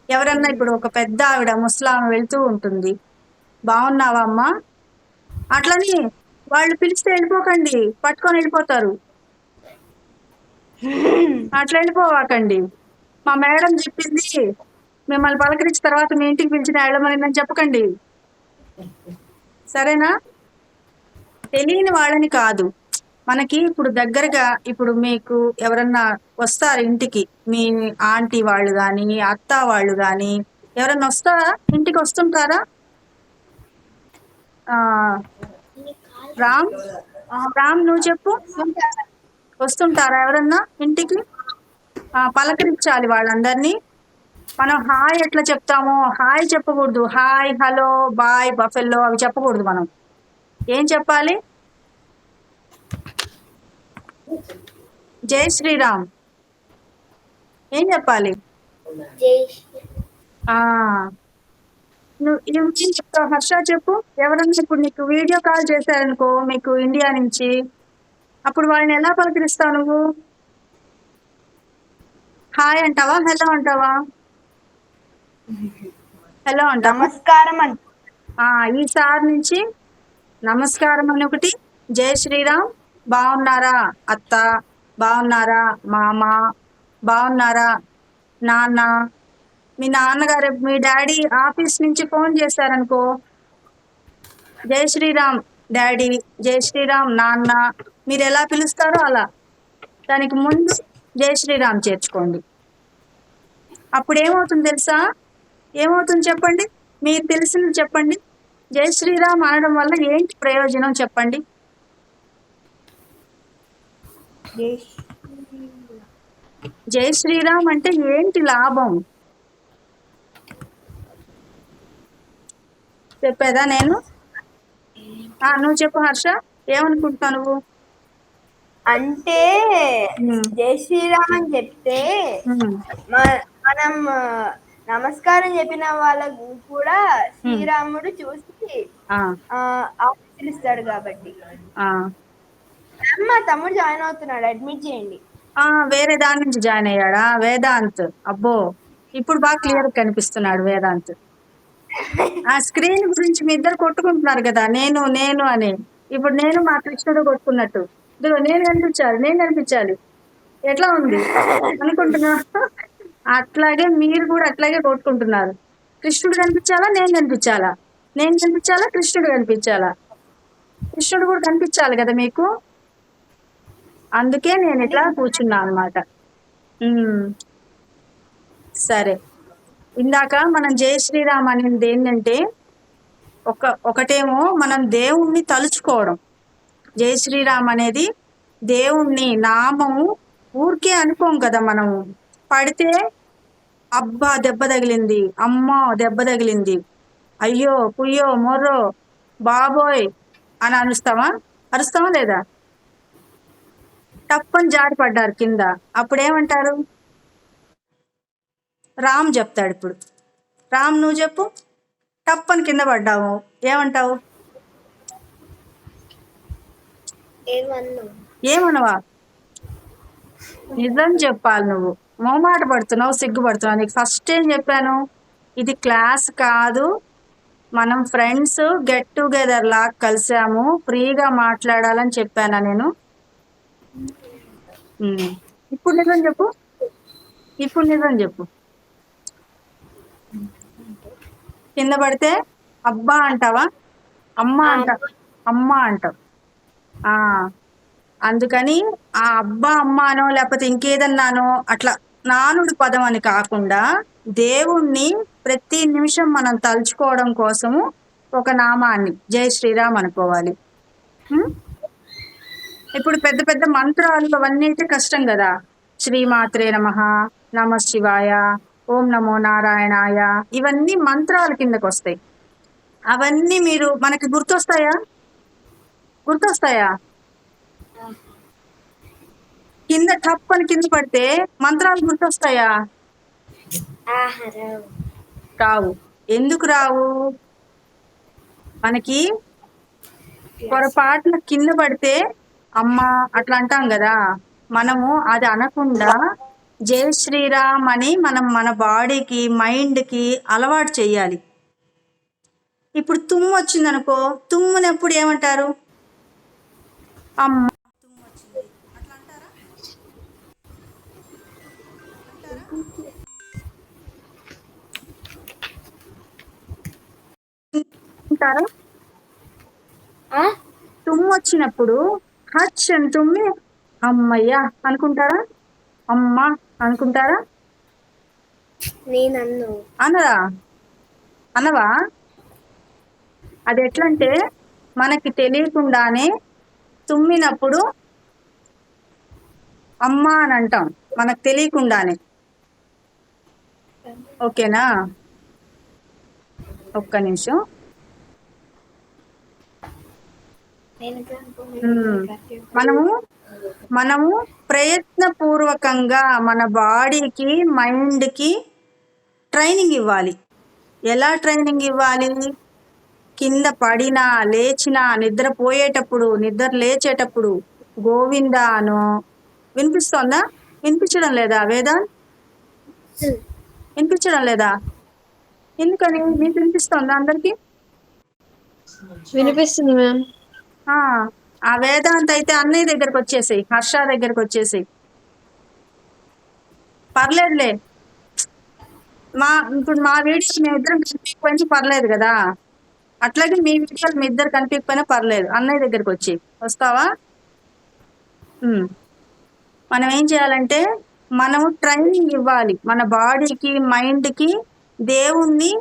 S2: ఎవరన్నా ఇప్పుడు ఒక పెద్ద ఆవిడ ముసలామె వెళ్తూ ఉంటుంది, బాగున్నావా అమ్మా అట్లని వాళ్ళు పిలిస్తే వెళ్ళిపోకండి, పట్టుకొని వెళ్ళిపోతారు. అట్లా వెళ్ళిపోవాకండి. మా మేడం చెప్పింది మిమ్మల్ని పలకరించిన తర్వాత మీ ఇంటికి పిలిచిన వెళ్ళమని చెప్పకండి, సరేనా? తెలియని వాళ్ళని కాదు, మనకి ఇప్పుడు దగ్గరగా ఇప్పుడు మీకు ఎవరన్నా వస్తారు ఇంటికి, మీ ఆంటీ వాళ్ళు కానీ అత్త వాళ్ళు కానీ ఎవరన్నా వస్తారా? ఇంటికి వస్తుంటారా? రామ్ రామ్ నువ్వు చెప్పు, వస్తుంటారా ఎవరన్నా ఇంటికి? పలకరించాలి వాళ్ళందరినీ. మనం హాయ్ ఎట్లా చెప్తామో హాయ్ చెప్పకూడదు, హాయ్ హలో బాయ్ బఫెల్లో అవి చెప్పకూడదు. మనం ఏం చెప్పాలి? జై శ్రీరామ్ ఏం చెప్పాలి?
S1: జై
S2: నువ్వేం చెప్తావు హర్ష? చెప్పు. ఎవరన్నా ఇప్పుడు నీకు వీడియో కాల్ చేశారనుకో మీకు ఇండియా నుంచి, అప్పుడు వాళ్ళని ఎలా పలకరిస్తావు నువ్వు? హాయ్ అంటావా, హలో అంటావా? హలో అంటావా?
S3: నమస్కారం అంట.
S2: ఈసారి నుంచి నమస్కారం అని ఒకటి, జై శ్రీరామ్, బాగున్నారా అత్త, బాగున్నారా మామ, బాగున్నారా నాన్న. మీ నాన్నగారు మీ డాడీ ఆఫీస్ నుంచి ఫోన్ చేశారనుకో, జై శ్రీరామ్ డాడీ, జై శ్రీరామ్ నాన్న. మీరు ఎలా పిలుస్తారో అలా దానికి ముందు జై శ్రీరామ్ చేర్చుకోండి. అప్పుడు ఏమవుతుంది తెలుసా? ఏమవుతుంది చెప్పండి, మీరు తెలిసింది చెప్పండి. జై శ్రీరామ్ అనడం వల్ల ఏంటి ప్రయోజనం చెప్పండి? జై శ్రీరామ్ అంటే ఏంటి లాభం చెప్పేదా నేను? నువ్వు చెప్పు హర్ష, ఏమనుకుంటున్నావు నువ్వు?
S3: అంటే జై శ్రీరామ్ అని చెప్తే మనం నమస్కారం చెప్పిన వాళ్ళకు కూడా శ్రీరాముడు చూసి ఆశీర్వదిస్తాడు కాబట్టి. మా తమ్ముడు జాయిన్ అవుతున్నాడు, అడ్మిట్ చేయండి.
S2: వేరే దాని నుంచి జాయిన్ అయ్యాడా? వేదాంత్. అబ్బో, ఇప్పుడు బాగా క్లియర్ కనిపిస్తున్నాడు వేదాంత్. ఆ స్క్రీన్ గురించి మీ ఇద్దరు కొట్టుకుంటున్నారు కదా, నేను నేను అని. ఇప్పుడు నేను మా కృష్ణుడు కొట్టుకున్నట్టు, ఇదిగో నేను కనిపించాలి ఎట్లా ఉంది అనుకుంటున్నా. అట్లాగే మీరు కూడా అట్లాగే కొట్టుకుంటున్నారు. కృష్ణుడు కనిపించాలా, నేను కనిపించాలా? నేను కనిపించాలా, కృష్ణుడు కనిపించాలా? కృష్ణుడు కూడా కనిపించాలి కదా మీకు, అందుకే నేను ఇట్లా కూర్చున్నా అన్నమాట. సరే, ఇందాక మనం జై శ్రీరామ్ అనేది ఏంటంటే ఒకటేమో మనం దేవుణ్ణి తలుచుకోవడం. జై శ్రీరామ్ అనేది దేవుణ్ణి నామము ఊరికే అనుకోం కదా. మనము పడితే అబ్బా దెబ్బ తగిలింది, అమ్మో దెబ్బ తగిలింది, అయ్యో పుయ్యో మొర్రో బాబోయ్ అని అరుస్తామా లేదా? టప్పని జారి పడ్డారు కింద, అప్పుడు ఏమంటారు? రామ్ చెప్తాడు. ఇప్పుడు రామ్ నువ్వు చెప్పు, టప్పని కింద పడ్డావు ఏమంటావు? ఏమనవా? నిజం చెప్పాలి. నువ్వు మొహమాట పడుతున్నావు, సిగ్గుపడుతున్నావు. నీకు ఫస్ట్ ఏం చెప్పాను? ఇది క్లాస్ కాదు, మనం ఫ్రెండ్స్ గెట్ టుగెదర్ లాగా కలిసాము, ఫ్రీగా మాట్లాడాలని చెప్పానా నేను? ఇప్పుడు నిజం చెప్పు. కింద పడితే అబ్బా అంటావా, అమ్మ అంట, అమ్మ అంటావు. అందుకని ఆ అబ్బా అమ్మ అనో లేకపోతే ఇంకేదన్నానో అట్లా నానుడి పదం అని కాకుండా దేవుణ్ణి ప్రతి నిమిషం మనం తలుచుకోవడం కోసము ఒక నామాన్ని జై శ్రీరామ్ అనుకోవాలి. ఇప్పుడు పెద్ద పెద్ద మంత్రాలు అవన్నీ అయితే కష్టం కదా. శ్రీమాత్రే నమః, నమ శివాయ, ఓం నమో నారాయణాయ, ఇవన్నీ మంత్రాల కిందకు వస్తాయి. అవన్నీ మీరు మనకి గుర్తొస్తాయా? కింద టప్ అని కింద పడితే మంత్రాలు గుర్తొస్తాయా? రావు. ఎందుకు రావు? మనకి పొరపాటున కింద పడితే అమ్మ అట్లా అంటాం కదా, మనము అది అనకుండా జై శ్రీరామ్ అని మనం మన బాడీకి మైండ్కి అలవాటు చేయాలి. ఇప్పుడు తుమ్ము వచ్చిందనుకో, తుమ్మునప్పుడు ఏమంటారు? అమ్మ తుమ్ము వచ్చింది అట్లా అంటారా? అంటారా? తుమ్ము వచ్చినప్పుడు హచ్ అని తుమ్మి అమ్మయ్య అనుకుంటారా? అమ్మ అనుకుంటారా? అనరా? అనవా? అది ఎట్లంటే మనకి తెలియకుండానే తుమ్మినప్పుడు అమ్మ అని అంటాం, మనకు తెలియకుండానే. ఓకేనా? ఒక్క నిమిషం. మనము ప్రయత్నపూర్వకంగా మన బాడీకి మైండ్కి ట్రైనింగ్ ఇవ్వాలి. ఎలా ట్రైనింగ్ ఇవ్వాలి? కింద పడినా లేచినా నిద్రపోయేటప్పుడు నిద్ర లేచేటప్పుడు గోవిందా అనో. వినిపిస్తోందా? వినిపించడం లేదా వేదా? వినిపించడం లేదా? ఎందుకని? మీకు వినిపిస్తోందా అందరికి?
S6: వినిపిస్తుంది మ్యామ్.
S2: ఆ వేదాంత అయితే అన్నయ్య దగ్గరకు వచ్చేసాయి, హర్ష దగ్గరకు వచ్చేసాయి. పర్లేదులే, ఇప్పుడు మా వీడియోస్ మీ ఇద్దరం కనిపించకపోయినా పర్లేదు కదా, అట్లాగే మీ వీడియోలు మీ ఇద్దరు కనిపించకపోయినా పర్లేదు, అన్నయ్య దగ్గరకు వచ్చి వస్తావా? మనం ఏం చేయాలంటే మనము ట్రైనింగ్ ఇవ్వాలి మన బాడీకి మైండ్కి. దేవుణ్ణి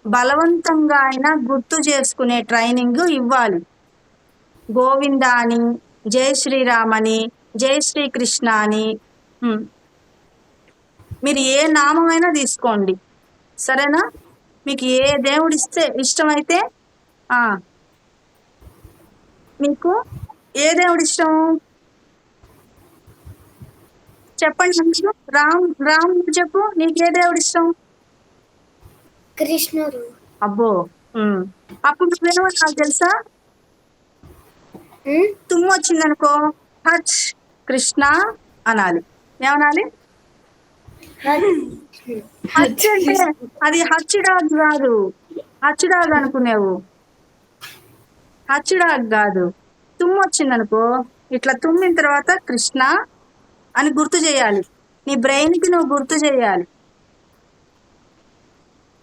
S2: బలవంతంగా అయినా గుర్తు చేసుకునే ట్రైనింగ్ ఇవ్వాలి. గోవిందా అని, జై శ్రీరామ్ అని, జై శ్రీకృష్ణ అని, మీరు ఏ నామమైనా తీసుకోండి, సరేనా? మీకు ఏ దేవుడు ఇష్టమైతే మీకు ఏ దేవుడు ఇష్టం చెప్పండి. రామ్ చెప్పు, నీకు ఏ దేవుడు ఇష్టం?
S1: కృష్ణుడు.
S2: అబ్బో, అప్పుడు నువ్వేమన్నా తెలుసా? తుమ్ము వచ్చిందనుకో హచ్ కృష్ణ అనాలి. ఏమనాలి? హచ్ అంటే అది హచ్డాగ్ కాదు, హచ్డాగ్ అనుకునేవు. హచ్డాగ్ కాదు. తుమ్ము వచ్చిందనుకో ఇట్లా తుమ్మిన తర్వాత కృష్ణ అని గుర్తు చేయాలి. నీ బ్రెయిన్కి నువ్వు గుర్తు చేయాలి.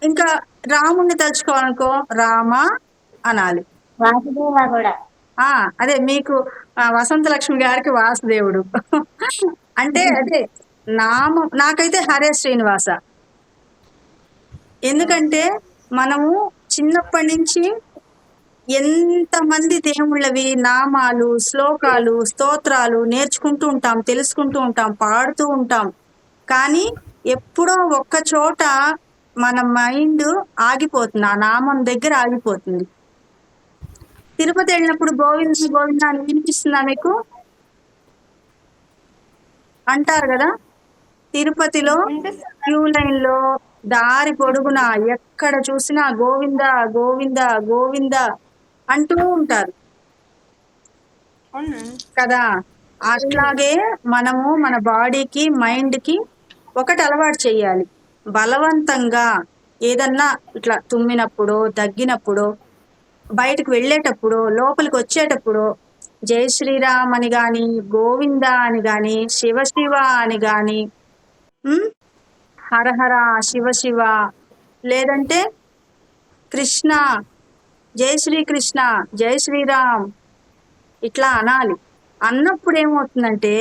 S2: ఇంకా రాముణ్ణి తలుచుకోవాలనుకో రామ అనాలి.
S4: వాసుదేవ కూడా.
S2: అదే మీకు వసంత లక్ష్మి గారికి వాసుదేవుడు అంటే అదే నామం. నాకైతే హరే శ్రీనివాస. ఎందుకంటే మనము చిన్నప్పటి నుంచి ఎంతమంది దేవుళ్ళవి నామాలు, శ్లోకాలు, స్తోత్రాలు నేర్చుకుంటూ ఉంటాం, తెలుసుకుంటూ ఉంటాం, పాడుతూ ఉంటాం. కానీ ఎప్పుడో ఒక్క చోట మన మైండ్ ఆగిపోతుంది, ఆ నామం దగ్గర ఆగిపోతుంది. తిరుపతి వెళ్ళినప్పుడు గోవింద గోవింద అని వినిపిస్తుందా మీకు? అంటారు కదా. తిరుపతిలో క్యూ లైన్ లో దారి పొడుగున ఎక్కడ చూసినా గోవింద గోవింద గోవింద అంటూ ఉంటారు కదా. అట్లాగే మనము మన బాడీకి మైండ్కి ఒకటి అలవాటు చేయాలి. బలవంతంగా ఏదన్నా ఇట్లా తుమ్మినప్పుడు, దగ్గినప్పుడు, బయటకు వెళ్ళేటప్పుడు, లోపలికి వచ్చేటప్పుడు జై శ్రీరామ్ అని కానీ, గోవింద అని కానీ, శివ శివ అని కానీ, హరహర శివ శివ లేదంటే కృష్ణ, జై శ్రీకృష్ణ, జై శ్రీరామ్ ఇట్లా అనాలి. అన్నప్పుడు ఏమవుతుందంటే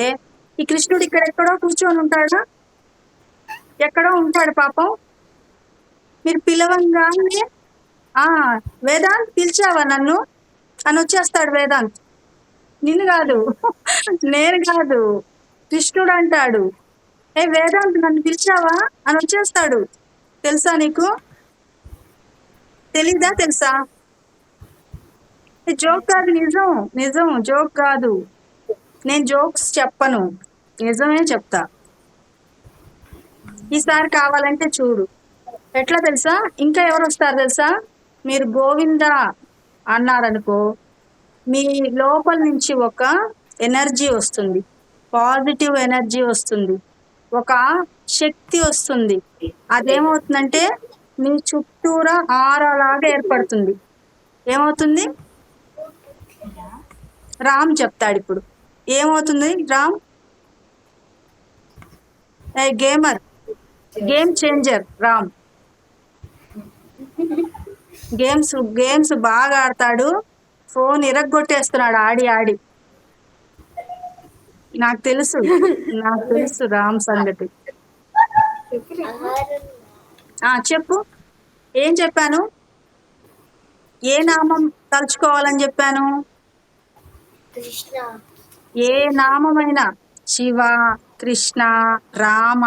S2: ఈ కృష్ణుడు ఇక్కడెక్కడో కూర్చొని ఉంటాడా, ఎక్కడో ఉంటాడు పాపం. మీరు పిలవంగానే వేదాంత్ పిలిచావా నన్ను అని వచ్చేస్తాడు వేదాంత్. నిన్ను కాదు, నేను కాదు, కృష్ణుడు అంటాడు, ఏ వేదాంత్ నన్ను పిలిచావా అని వచ్చేస్తాడు. తెలుసా నీకు? తెలీదా? తెలుసా? జోక్ కాదు, నిజం నిజం, జోక్ కాదు. నేను జోక్స్ చెప్పను, నిజమే చెప్తా. ఈసారి కావాలంటే చూడు. ఎట్లా తెలుసా? ఇంకా ఎవరు వస్తారు తెలుసా? మీరు గోవింద అన్నారనుకో, మీ లోపల నుంచి ఒక ఎనర్జీ వస్తుంది, పాజిటివ్ ఎనర్జీ వస్తుంది, ఒక శక్తి వస్తుంది. అదేమవుతుందంటే మీ చుట్టూరా ఆరలాగా ఏర్పడుతుంది. ఏమవుతుంది? రామ్ చెప్తాడు ఇప్పుడు. ఏమవుతుంది Ram? Gamer, game changer Ram. Games బాగా ఆడతాడు. ఫోన్ ఇరగ్గొట్టేస్తున్నాడు ఆడి ఆడి. నాకు తెలుసు రామ్ సంగతి. చెప్పు, ఏం చెప్పాను? ఏ నామం తలుచుకోవాలని చెప్పాను?
S1: కృష్ణ.
S2: ఏ నామమైనా, శివ, కృష్ణ, రామ,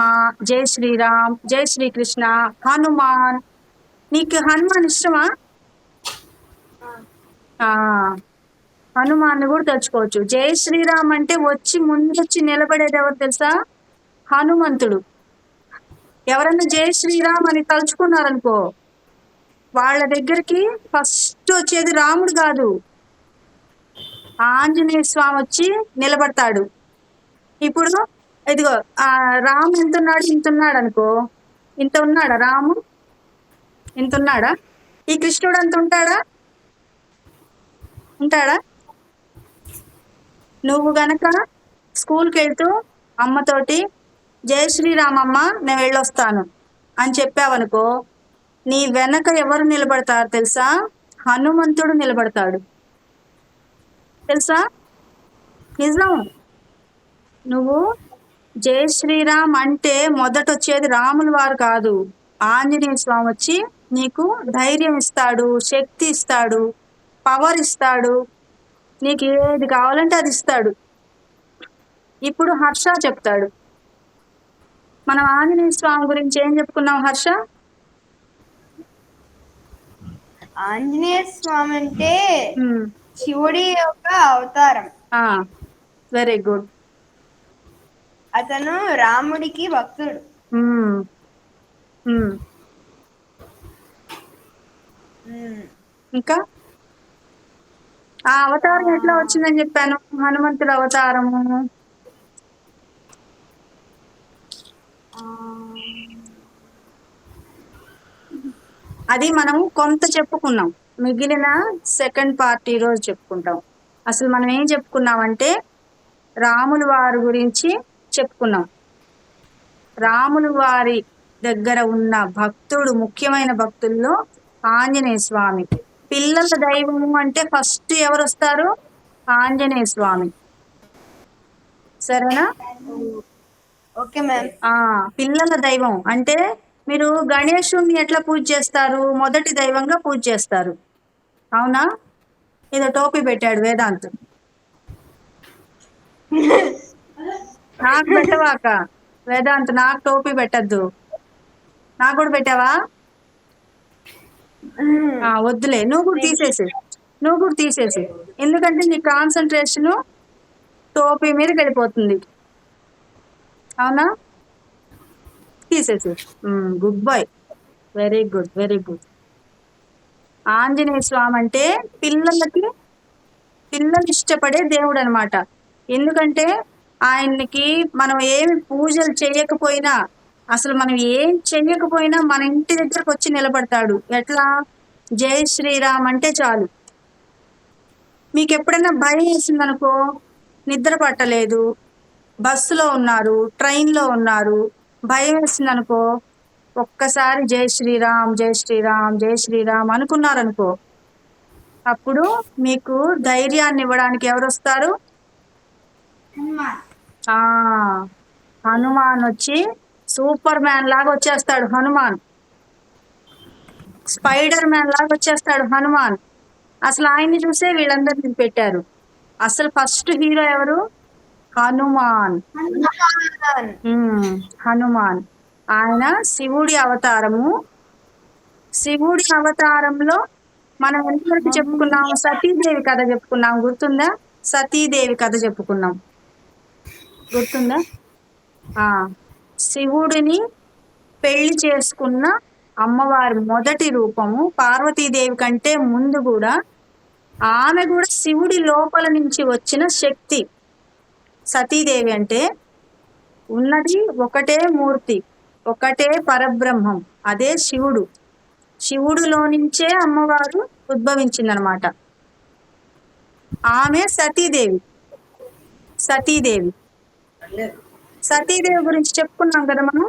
S2: జై శ్రీరామ్, జై శ్రీకృష్ణ, హనుమాన్. నీకు హనుమాన్ ఇష్టమా? హనుమాన్ కూడా తలుచుకోవచ్చు. జై శ్రీరామ్ అంటే ముందొచ్చి నిలబడేది ఎవరు తెలుసా? హనుమంతుడు. ఎవరన్నా జై శ్రీరామ్ అని తలుచుకున్నారనుకో, వాళ్ళ దగ్గరికి ఫస్ట్ వచ్చేది రాముడు కాదు, ఆంజనేయ స్వామి వచ్చి నిలబడతాడు. ఇప్పుడు ఇదిగో రాము ఇంతున్నాడు అనుకో, ఇంత ఉన్నాడా రాము? ఇంత ఉన్నాడా? ఈ కృష్ణుడు అంత ఉంటాడా? నువ్వు గనక స్కూల్కి వెళ్తూ అమ్మతోటి జై శ్రీరామమ్మ నేను వెళ్ళొస్తాను అని చెప్పావనుకో, నీ వెనక ఎవరు నిలబడతారు తెలుసా? హనుమంతుడు నిలబడతాడు. తెలుసా? నిజం. నువ్వు జై శ్రీరామ్ అంటే మొదట వచ్చేది రాముల వారు కాదు, ఆంజనేయ స్వామి వచ్చి నీకు ధైర్యం ఇస్తాడు, శక్తి ఇస్తాడు, పవర్ ఇస్తాడు, నీకు ఏది కావాలంటే అది ఇస్తాడు. ఇప్పుడు హర్ష చెప్తాడు. మనం ఆంజనేయ స్వామి గురించి ఏం చెప్పుకున్నాం హర్ష?
S3: ఆంజనేయ స్వామి అంటే శివుడి యొక్క అవతారం.
S2: Very good.
S3: అతను రాముడికి భక్తుడు.
S2: ఇంకా ఆ అవతారం ఎట్లా వచ్చిందని చెప్పాను? హనుమంతుడు అవతారము. అది మనము కొంత చెప్పుకున్నాం, మిగిలిన సెకండ్ పార్ట్ ఈరోజు చెప్పుకుంటాం. అసలు మనం ఏం చెప్పుకున్నామంటే రాముల వారి గురించి చెప్పుకున్నాం. రాముల వారి దగ్గర ఉన్న భక్తుడు, ముఖ్యమైన భక్తుల్లో ఆంజనేయ స్వామి. పిల్లల దైవము అంటే ఫస్ట్ ఎవరు వస్తారు? ఆంజనేయ స్వామి. సరేనా?
S3: Okay ma'am.
S2: పిల్లల దైవం అంటే మీరు గణేశుణ్ణి ఎట్లా పూజ చేస్తారు? మొదటి దైవంగా పూజ చేస్తారు, అవునా? ఏదో టోపీ పెట్టాడు వేదాంత్. నాకు పెట్టవాక వేదాంత్, నాకు టోపీ పెట్టద్దు. నాకు కూడా పెట్టావా? వద్దులే, నువ్వు కూడా తీసేసి ఎందుకంటే నీ కాన్సన్ట్రేషన్ టోపీ మీద వెళ్ళిపోతుంది, అవునా? తీసేసి. Good boy, very good, very good. Anjaneya Swamy అంటే పిల్లలు ఇష్టపడే దేవుడు అనమాట. ఎందుకంటే ఆయనకి మనం ఏమి పూజలు చేయకపోయినా, అసలు మనం ఏం చెయ్యకపోయినా మన ఇంటి దగ్గరకు వచ్చి నిలబడతాడు. ఎట్లా? జై శ్రీరామ్ అంటే చాలు. మీకు ఎప్పుడైనా భయం వేసిందనుకో, నిద్ర పట్టలేదు, బస్సులో ఉన్నారు, ట్రైన్లో ఉన్నారు, భయం వేసిందనుకో, ఒక్కసారి జై శ్రీరామ్ జై శ్రీరామ్ జై శ్రీరామ్ అనుకున్నారనుకో, అప్పుడు మీకు ధైర్యాన్ని ఇవ్వడానికి ఎవరు వస్తారు? ఆ హనుమాన్ వచ్చి సూపర్ మ్యాన్ లాగా వచ్చేస్తాడు. హనుమాన్ స్పైడర్ మ్యాన్ లాగా వచ్చేస్తాడు హనుమాన్. అసలు ఆయన్ని చూసే వీళ్ళందరినీ పెట్టారు. అసలు ఫస్ట్ హీరో ఎవరు? హనుమాన్. హనుమాన్ ఆయన శివుడి అవతారము. శివుడి అవతారంలో మనం ఎంతవరకు చెప్పుకున్నాం? సతీదేవి కథ చెప్పుకున్నాం, గుర్తుందా? సతీదేవి కథ చెప్పుకున్నాం, గుర్తుందా? శివుడిని పెళ్లి చేసుకున్న అమ్మవారి మొదటి రూపము పార్వతీదేవి కంటే ముందు కూడా ఆమె కూడా శివుడి లోపల నుంచి వచ్చిన శక్తి. సతీదేవి అంటే ఉన్నది ఒకటే మూర్తి, ఒకటే పరబ్రహ్మం, అదే శివుడు. శివుడిలో నుంచే అమ్మవారు ఉద్భవించిందనమాట. ఆమె సతీదేవి. సతీదేవి సతీదేవి గురించి చెప్పుకున్నాం కదా మనం.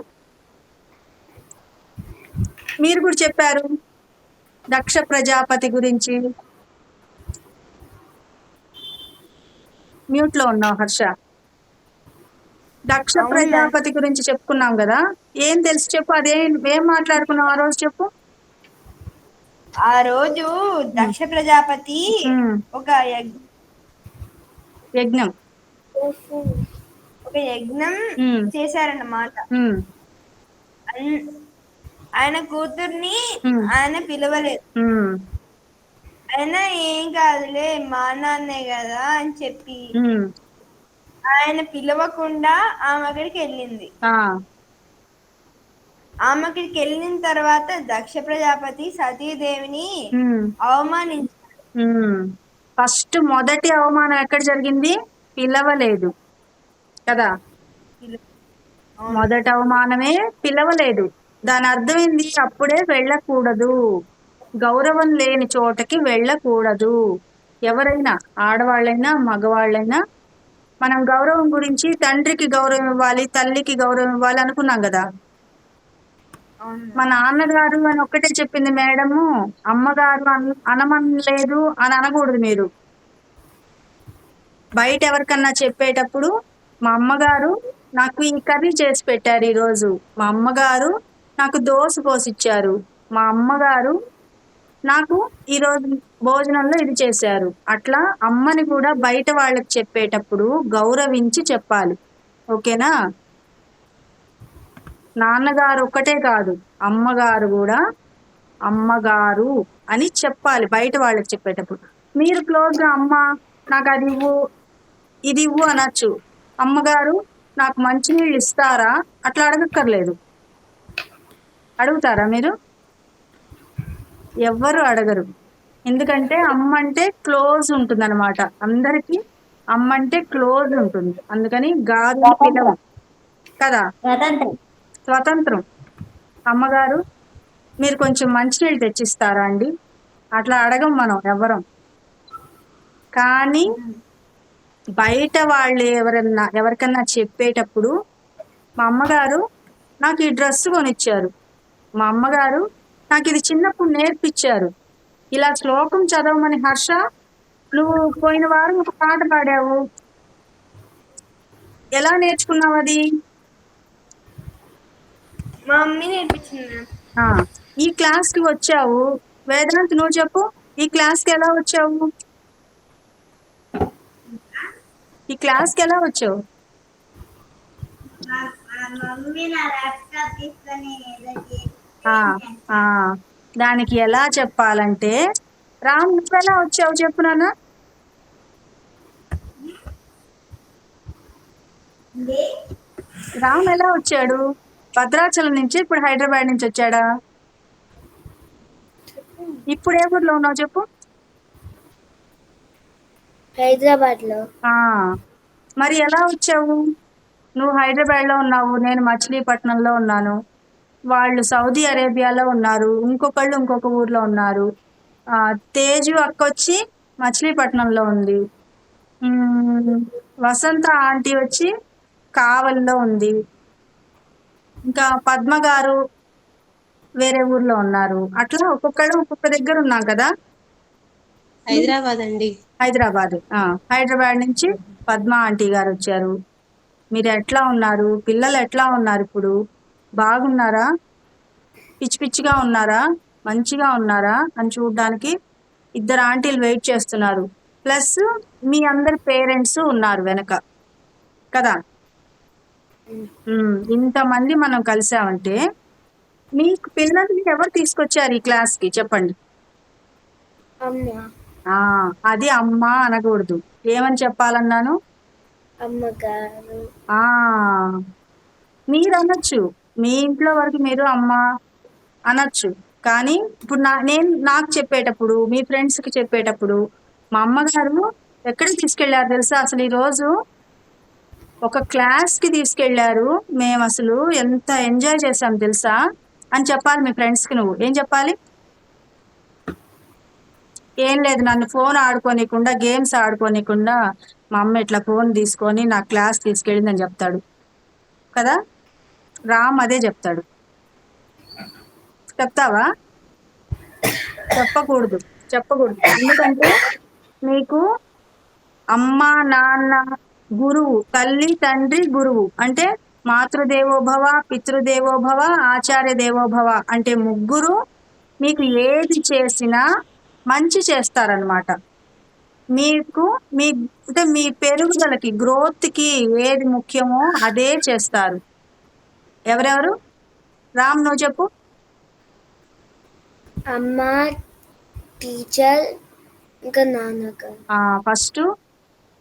S2: మీరు కూడా చెప్పారు దక్ష ప్రజాపతి గురించి. మ్యూట్ లో ఉన్నావు హర్ష. దక్ష ప్రజాపతి గురించి చెప్పుకున్నాం కదా, ఏం తెలుసు చెప్పు. ఏం మాట్లాడుకున్నావు ఆ రోజు చెప్పు.
S3: ఆ రోజు దక్ష ప్రజాపతి ఒక
S2: యజ్ఞం
S3: చేశారన్నమాట. ఆయన కూతుర్ని ఆయన పిలవలేదు. ఆయన ఏం కాదులే మా నాన్నే కదా అని చెప్పి ఆయన పిలవకుండా ఆమె అక్కడికి వెళ్ళింది. ఆమె అక్కడికి వెళ్ళిన తర్వాత దక్ష ప్రజాపతి సతీదేవిని అవమానించారు.
S2: ఫస్ట్ మొదటి అవమానం ఎక్కడ జరిగింది? పిలవలేదు కదా. మొదటి అవమానమే పిలవలేదు. దాని అర్థం ఏంది? అప్పుడే వెళ్ళకూడదు, గౌరవం లేని చోటకి వెళ్ళకూడదు. ఎవరైనా ఆడవాళ్ళైనా మగవాళ్ళైనా మనం గౌరవం గురించి తండ్రికి గౌరవం ఇవ్వాలి, తల్లికి గౌరవం ఇవ్వాలి అనుకున్నాం కదా. మా నాన్నగారు అని ఒక్కటే చెప్పింది మేడము, అమ్మగారు అనమనలేదు అని అనకూడదు. మీరు బయట ఎవరికన్నా చెప్పేటప్పుడు మా అమ్మగారు నాకు ఈ కర్రీ చేసి పెట్టారు ఈరోజు, మా అమ్మగారు నాకు దోశ పోసిచ్చారు, మా అమ్మగారు నాకు ఈరోజు భోజనంలో ఇది చేశారు. అట్లా అమ్మని కూడా బయట వాళ్ళకి చెప్పేటప్పుడు గౌరవించి చెప్పాలి. ఓకేనా? నాన్నగారు ఒక్కటే కాదు, అమ్మగారు కూడా అమ్మగారు అని చెప్పాలి బయట వాళ్ళకి చెప్పేటప్పుడు. మీరు క్లోజ్గా అమ్మ నాకు అది ఇవ్వు ఇది ఇవ్వు అనొచ్చు. అమ్మగారు నాకు మంచినీళ్ళు ఇస్తారా అట్లా అడగక్కర్లేదు. అడుగుతారా మీరు? ఎవ్వరు అడగరు. ఎందుకంటే అమ్మ అంటే క్లోజ్ ఉంటుంది అనమాట. అందరికి అమ్మ అంటే క్లోజ్ ఉంటుంది. అందుకని గారు పిలవ కదా, స్వతంత్రం. అమ్మగారు మీరు కొంచెం మంచినీళ్ళు తెచ్చిస్తారా అండి అట్లా అడగం మనం ఎవ్వరం. కానీ బయట వాళ్ళు ఎవరికన్నా చెప్పేటప్పుడు మా అమ్మగారు నాకు ఈ డ్రెస్ కొనిచ్చారు, మా అమ్మగారు నాకు ఇది చిన్నప్పుడు నేర్పించారు, ఇలా శ్లోకం చదవమని హర్ష నువ్వు పోయిన వారం ఒక పాట పాడావు, ఎలా నేర్చుకున్నావు అది?
S3: మా మమ్మీ నేర్పించింది.
S2: ఈ క్లాస్ కి వచ్చావు, వేదాంత్ నువ్వు చెప్పు, ఈ క్లాస్ కి ఎలా వచ్చావు? ఈ క్లాస్ కి ఎలా వచ్చావు? దానికి ఎలా చెప్పాలంటే, రామ్ నువ్వు ఎలా వచ్చావు చెప్పు నాన్న. రామ్ ఎలా వచ్చాడు? భద్రాచలం నుంచి ఇప్పుడు హైదరాబాద్ నుంచి వచ్చాడా? ఇప్పుడు ఏ ఊర్లో ఉన్నావు చెప్పు?
S1: హైదరాబాద్ లో.
S2: మరి ఎలా వచ్చావు? నువ్వు హైదరాబాద్ లో ఉన్నావు, నేను మచిలీపట్నంలో ఉన్నాను, వాళ్ళు సౌదీ అరేబియాలో ఉన్నారు, ఇంకొకళ్ళు ఇంకొక ఊర్లో ఉన్నారు. తేజు అక్క వచ్చి మచిలీపట్నంలో ఉంది, వసంత ఆంటీ వచ్చి కావల్లో ఉంది, ఇంకా పద్మ గారు వేరే ఊర్లో ఉన్నారు. అట్లా ఒక్కొక్కళ్ళు ఒక్కొక్క దగ్గర ఉన్నాం కదా.
S5: హైదరాబాద్ అండి.
S2: హైదరాబాద్ హైదరాబాద్ నుంచి పద్మ ఆంటీ గారు వచ్చారు. మీరు ఎట్లా ఉన్నారు? పిల్లలు ఎట్లా ఉన్నారు? ఇప్పుడు బాగున్నారా? పిచ్చి పిచ్చిగా ఉన్నారా? మంచిగా ఉన్నారా అని చూడడానికి ఇద్దరు ఆంటీలు వెయిట్ చేస్తున్నారు. ప్లస్ మీ అందరి పేరెంట్స్ ఉన్నారు వెనక కదా. ఇంతమంది మనం కలిసామంటే మీకు పిల్లల్ని ఎవరు తీసుకొచ్చారు ఈ క్లాస్కి చెప్పండి.
S1: అమ్మ
S2: అది అమ్మ అనకూడదు, ఏమని చెప్పాలన్నాను?
S1: అమ్మగారు
S2: మీరు అనొచ్చు, మీ ఇంట్లో వరకు మీరు అమ్మ అనొచ్చు. కానీ ఇప్పుడు నాకు చెప్పేటప్పుడు, మీ ఫ్రెండ్స్కి చెప్పేటప్పుడు మా అమ్మగారు ఎక్కడికి తీసుకెళ్లారు తెలుసా? అసలు ఈరోజు ఒక క్లాస్కి తీసుకెళ్లారు, మేము అసలు ఎంత ఎంజాయ్ చేసాం తెలుసా అని చెప్పాలి మీ ఫ్రెండ్స్కి. నువ్వు ఏం చెప్పాలి? ఏం లేదు, నన్ను ఫోన్ ఆడుకోనికుండా, గేమ్స్ ఆడుకోనికుండా మా అమ్మ ఇట్లా ఫోన్ తీసుకొని నా క్లాస్ తీసుకెళ్ళిందని చెప్తాడు కదా. రామ్ అదే చెప్తాడు. చెప్తావా? చెప్పకూడదు. ఎందుకంటే మీకు అమ్మ, నాన్న, గురువు, తల్లి, తండ్రి, గురువు అంటే మాతృదేవోభవ, పితృదేవోభవ, ఆచార్య దేవోభవ అంటే ముగ్గురు మీకు ఏది చేసినా మంచి చేస్తారనమాట. మీకు అంటే మీ పెరుగుదలకి, గ్రోత్కి ఏది ముఖ్యమో అదే చేస్తారు. ఎవరెవరు? రామ్ నువ్వు చెప్పు.
S1: అమ్మ, టీచర్, ఇంకా నాన్నగారు.
S2: ఫస్ట్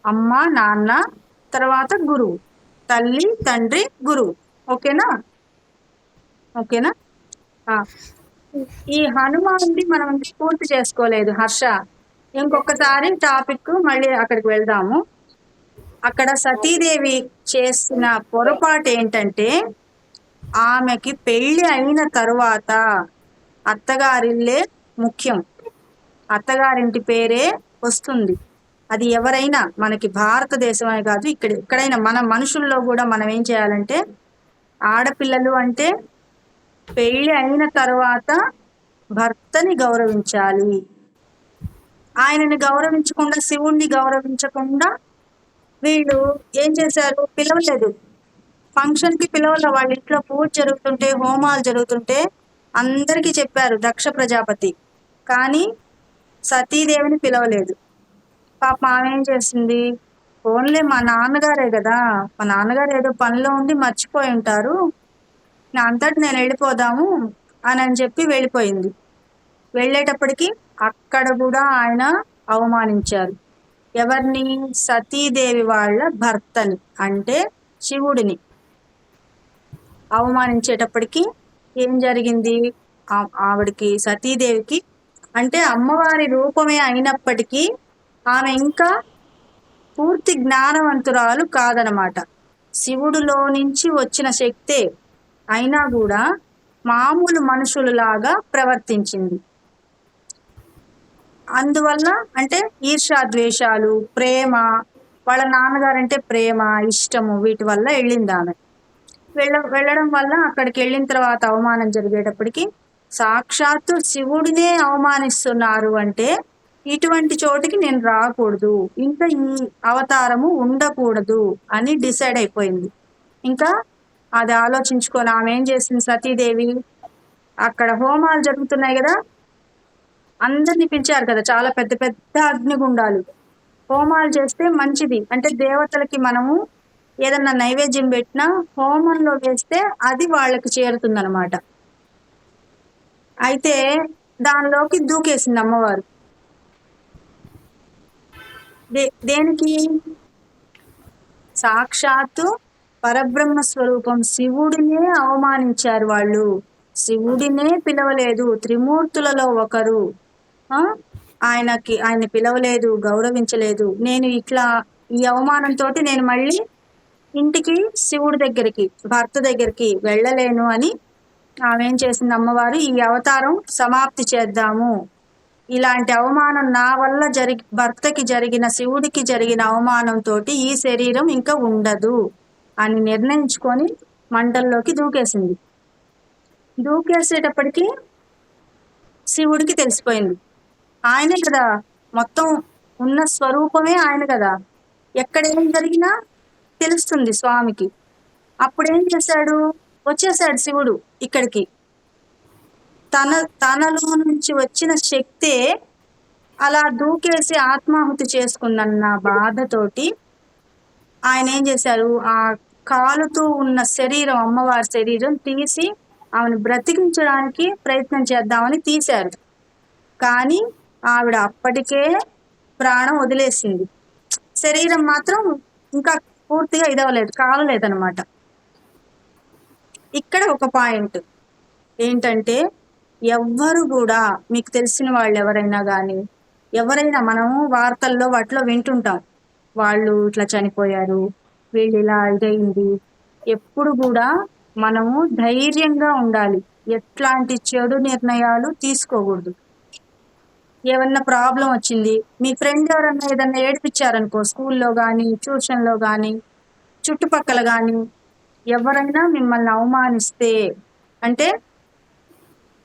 S2: అమ్మ, నాన్న, తర్వాత గురువు, తల్లి, తండ్రి, గురువు. ఓకేనా? ఈ హనుమాన్ది మనం పూర్తి చేసుకోలేదు హర్ష. ఇంకొకసారి టాపిక్ మళ్ళీ అక్కడికి వెళ్దాము. అక్కడ సతీదేవి చేసిన పొరపాటు ఏంటంటే, ఆమెకి పెళ్లి అయిన తరువాత అత్తగారిల్లే ముఖ్యం, అత్తగారింటి పేరే వస్తుంది. అది ఎవరైనా, మనకి భారతదేశమే కాదు, ఎక్కడైనా మన మనుషుల్లో కూడా మనం ఏం చేయాలంటే, ఆడపిల్లలు అంటే పెళ్లి అయిన తర్వాత భర్తని గౌరవించాలి. ఆయనని గౌరవించకుండా, శివుణ్ణి గౌరవించకుండా వీళ్ళు ఏం చేశారు? పిలవలేదు, ఫంక్షన్కి పిలవలే. వాళ్ళ ఇంట్లో పూజ జరుగుతుంటే, హోమాలు జరుగుతుంటే అందరికీ చెప్పారు దక్ష ప్రజాపతి, కానీ సతీదేవిని పిలవలేదు. పాప ఆమె ఏం చేసింది? ఓన్లీ మా నాన్నగారే కదా, మా నాన్నగారు ఏదో పనిలో ఉండి మర్చిపోయి ఉంటారు, నా అంతటి నేను వెళ్ళిపోదాము అని చెప్పి వెళ్ళిపోయింది. వెళ్ళేటప్పటికి అక్కడ కూడా ఆయన అవమానించారు. ఎవరిని? సతీదేవి వాళ్ళ భర్తని, అంటే శివుడిని అవమానించేటప్పటికి ఏం జరిగింది? ఆవిడికి, సతీదేవికి, అంటే అమ్మవారి రూపమే అయినప్పటికీ ఆమె ఇంకా పూర్తి జ్ఞానవంతురాలు కాదనమాట. శివుడిలో నుంచి వచ్చిన శక్తే అయినా కూడా మామూలు మనుషులలాగా ప్రవర్తించింది. అందువల్ల అంటే ఈర్ష్యాద్వేషాలు, ప్రేమ, వాళ్ళ నాన్నగారంటే ప్రేమ, ఇష్టము, వీటి వల్ల వెళ్ళింది ఆమె. వెళ్ళడం వల్ల అక్కడికి వెళ్ళిన తర్వాత అవమానం జరిగేటప్పటికి సాక్షాత్తు శివుడినే అవమానిస్తున్నారు అంటే ఇటువంటి చోటికి నేను రాకూడదు, ఇంకా ఈ అవతారము ఉండకూడదు అని డిసైడ్ అయిపోయింది. ఇంకా అది ఆలోచించుకొని ఆమె ఏం చేసింది? సతీదేవి అక్కడ హోమాలు జరుగుతున్నాయి కదా, అందరినీ పిలిచారు కదా, చాలా పెద్ద పెద్ద అగ్నిగుండాలు. హోమాలు చేస్తే మంచిది అంటే దేవతలకి మనము ఏదన్నా నైవేద్యం పెట్టినా హోమంలో వేస్తే అది వాళ్ళకి చేరుతుందన్నమాట. అయితే దానిలోకి దూకేసింది అమ్మవారు. దేనికి? సాక్షాత్తు పరబ్రహ్మ స్వరూపం శివుడినే అవమానించారు వాళ్ళు. శివుడినే పిలవలేదు, త్రిమూర్తులలో ఒకరు, ఆయన పిలవలేదు, గౌరవించలేదు. నేను ఇట్లా ఈ అవమానంతో నేను మళ్ళీ ఇంటికి, శివుడి దగ్గరికి, భర్త దగ్గరికి వెళ్ళలేను అని ఆమె ఏం చేసింది? అమ్మవారు ఈ అవతారం సమాప్తి చేద్దాము, ఇలాంటి అవమానం నా వల్ల భర్తకి జరిగిన, శివుడికి జరిగిన అవమానంతో ఈ శరీరం ఇంకా ఉండదు అని నిర్ణయించుకొని మంటల్లోకి దూకేసింది. దూకేసేటప్పటికి శివుడికి తెలిసిపోయింది. ఆయనే కదా మొత్తం, ఉన్న స్వరూపమే ఆయన కదా, ఎక్కడ ఏం జరిగినా తెలుస్తుంది స్వామికి. అప్పుడేం చేశాడు, వచ్చేసాడు శివుడు ఇక్కడికి. తనలో నుంచి వచ్చిన శక్తే అలా దూకేసి ఆత్మాహుతి చేసుకుందన్న బాధతోటి ఆయన ఏం చేశారు, ఆ కాలుతూ ఉన్న శరీరం, అమ్మవారి శరీరం తీసి ఆమెను బ్రతికించడానికి ప్రయత్నం చేద్దామని తీశారు. కానీ ఆవిడ అప్పటికే ప్రాణం వదిలేసింది. శరీరం మాత్రం ఇంకా పూర్తిగా ఇదవలేదు, కాలలేదనమాట. ఇక్కడ ఒక పాయింట్ ఏంటంటే, ఎవ్వరు కూడా, మీకు తెలిసిన వాళ్ళు ఎవరైనా కానీ, ఎవరైనా మనము వార్తల్లో వాటిలో వింటుంటాం, వాళ్ళు ఇట్లా చనిపోయారు, వీళ్ళు ఇలా ఇదైంది. ఎప్పుడు కూడా మనము ధైర్యంగా ఉండాలి, ఎట్లాంటి చెడు నిర్ణయాలు తీసుకోకూడదు. ఏమన్నా ప్రాబ్లం వచ్చింది, మీ ఫ్రెండ్ ఎవరన్నా ఏదన్నా ఏడిపించారనుకో, స్కూల్లో కానీ, ట్యూషన్లో కానీ, చుట్టుపక్కల కానీ ఎవరైనా మిమ్మల్ని అవమానిస్తే, అంటే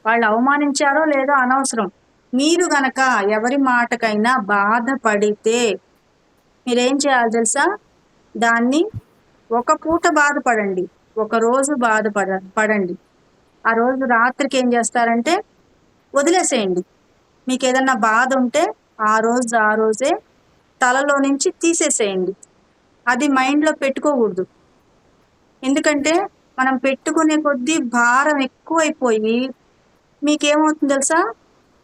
S2: వాళ్ళు అవమానించారో లేదో అనవసరం, మీరు గనక ఎవరి మాటకైనా బాధపడితే మీరేం చేయాలి తెలుసా, దాన్ని ఒక పూట బాధపడండి, ఒక రోజు పడండి. ఆ రోజు రాత్రికి ఏం చేస్తారంటే వదిలేసేయండి. మీకు ఏదన్నా బాధ ఉంటే ఆ రోజే తలలో నుంచి తీసేసేయండి. అది మైండ్లో పెట్టుకోకూడదు. ఎందుకంటే మనం పెట్టుకునే కొద్దీ భారం ఎక్కువైపోయి మీకేమవుతుంది తెలుసా,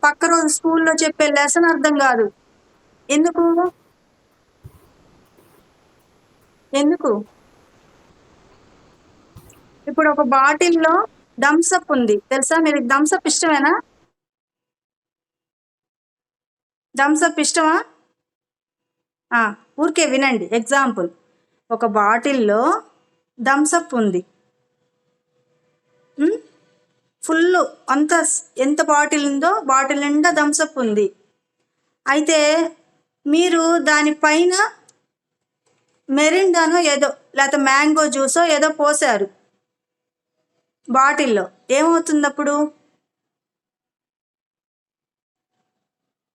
S2: పక్క రోజు స్కూల్లో చెప్పే లెసన్ అర్థం కాదు. ఎందుకు ఇప్పుడు ఒక బాటిల్లో థమ్స్అప్ ఉంది తెలుసా, మీరు థమ్స్అప్ ఇష్టమేనా? థమ్స్అప్ ఇష్టమా? ఊరికే వినండి. ఎగ్జాంపుల్, ఒక బాటిల్లో థమ్స్అప్ ఉంది, ఫుల్ అంత ఎంత బాటిల్ ఉందో బాటిల్ నిండా థమ్స్అప్ ఉంది. అయితే మీరు దానిపైన మెరిండానో ఏదో లేకపోతే మ్యాంగో జ్యూసో ఏదో పోసారు బాటిల్లో, ఏమవుతుంది అప్పుడు?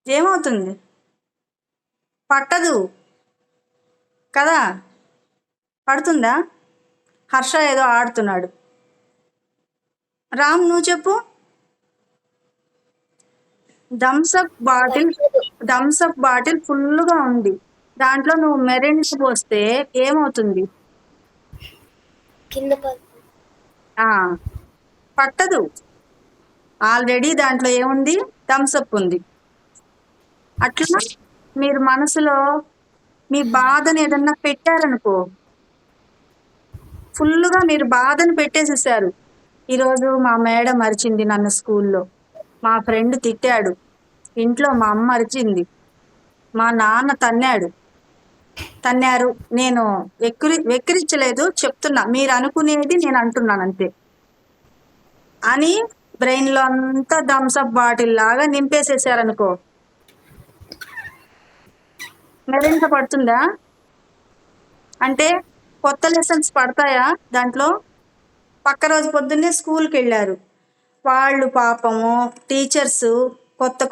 S2: ఏమవుతుంది? పట్టదు కదా, పడుతుందా? హర్ష ఏదో ఆడుతున్నాడు. రామ్ నువ్వు చెప్పు. థమ్స్అప్ బాటిల్ ఫుల్గా ఉంది, దాంట్లో నువ్వు మెరిండా పోస్తే ఏమవుతుంది?
S1: కింద
S2: పట్టదు. ఆల్రెడీ దాంట్లో ఏముంది? థమ్స్అప్ ఉంది. అట్లా మీరు మనసులో మీ బాధను ఏదన్నా పెట్టారనుకో, ఫుల్గా మీరు బాధను పెట్టేసేసారు. ఈరోజు మా మేడం అరిచింది నన్ను స్కూల్లో, మా ఫ్రెండ్ తిట్టాడు, ఇంట్లో మా అమ్మ అరిచింది, మా నాన్న తన్నారు, నేను వెక్కిరించలేదు, చెప్తున్నా, మీరు అనుకునేది నేను అంటున్నాను అంతే అని బ్రెయిన్లో అంతా థమ్స్అప్ బాటిల్ లాగా నింపేసేసారనుకో, మరింత పడుతుందా? అంటే కొత్త లెసన్స్ పడతాయా దాంట్లో? పక్క రోజు పొద్దున్నే స్కూల్కి వెళ్ళారు వాళ్ళు, పాపము టీచర్స్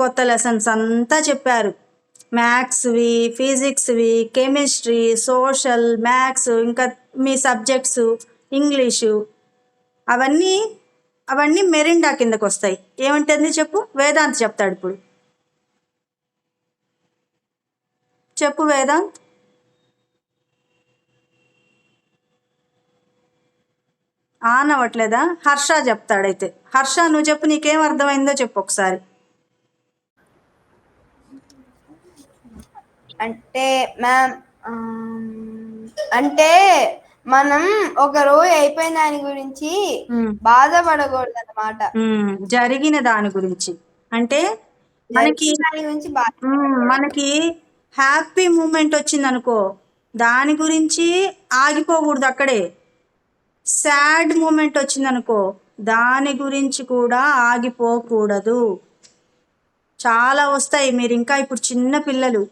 S2: కొత్త లెసన్స్ అంతా చెప్పారు, మ్యాథ్స్వి, ఫిజిక్స్వి, కెమిస్ట్రీ, సోషల్, మ్యాథ్స్, ఇంకా మీ సబ్జెక్ట్స్, ఇంగ్లీషు, అవన్నీ మెరిండా కిందకు వస్తాయి. ఏమంటుంది చెప్పు, వేదాంత్ చెప్తాడు ఇప్పుడు. చెప్పు వేదాంత్. అవ్వట్లేదా? హర్ష చెప్తాడైతే. హర్ష నువ్వు చెప్పు, నీకేం అర్థమైందో చెప్పు ఒకసారి.
S3: అంటే మ్యామ్, అంటే మనం ఒక రోజు అయిపోయిన దాని గురించి బాధపడకూడదు అన్నమాట,
S2: జరిగిన దాని గురించి. అంటే మనకి హ్యాపీ మూమెంట్ వచ్చింది అనుకో, దాని గురించి ఆగిపోకూడదు అక్కడే. సాడ్ మూమెంట్ వచ్చిందనుకో, దాని గురించి కూడా ఆగిపోకూడదు. చాలా వస్తాయి. మీరు ఇంకా ఇప్పుడు చిన్న పిల్లలు,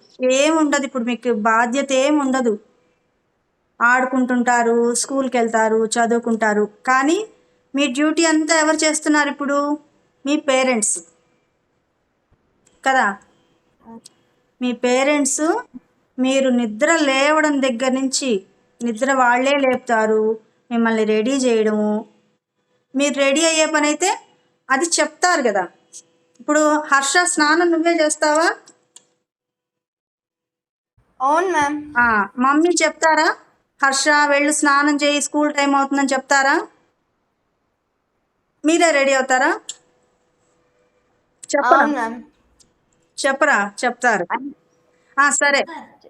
S2: ఏముండదు ఇప్పుడు, మీకు బాధ్యత ఏముండదు, ఆడుకుంటుంటారు, స్కూల్కి వెళ్తారు, చదువుకుంటారు. కానీ మీ డ్యూటీ అంతా ఎవరు చేస్తున్నారు ఇప్పుడు? మీ పేరెంట్స్ కదా. మీ పేరెంట్స్ మీరు నిద్ర లేవడం దగ్గర నుంచి నిద్ర వాళ్ళే లేపుతారు, మిమ్మల్ని రెడీ చేయడము. మీరు రెడీ అయ్యే పని అయితే అది చెప్తారు కదా. ఇప్పుడు హర్ష స్నానం నువ్వే చేస్తావా?
S3: అవును మ్యామ్.
S2: మమ్మీ చెప్తారా హర్ష వెళ్ళు స్నానం చేయి స్కూల్ టైం అవుతుందని చెప్తారా? మీరే రెడీ అవుతారా? చెప్పరా?
S3: అవును మ్యామ్.
S2: చెప్పరా? చెప్తారు. సరే,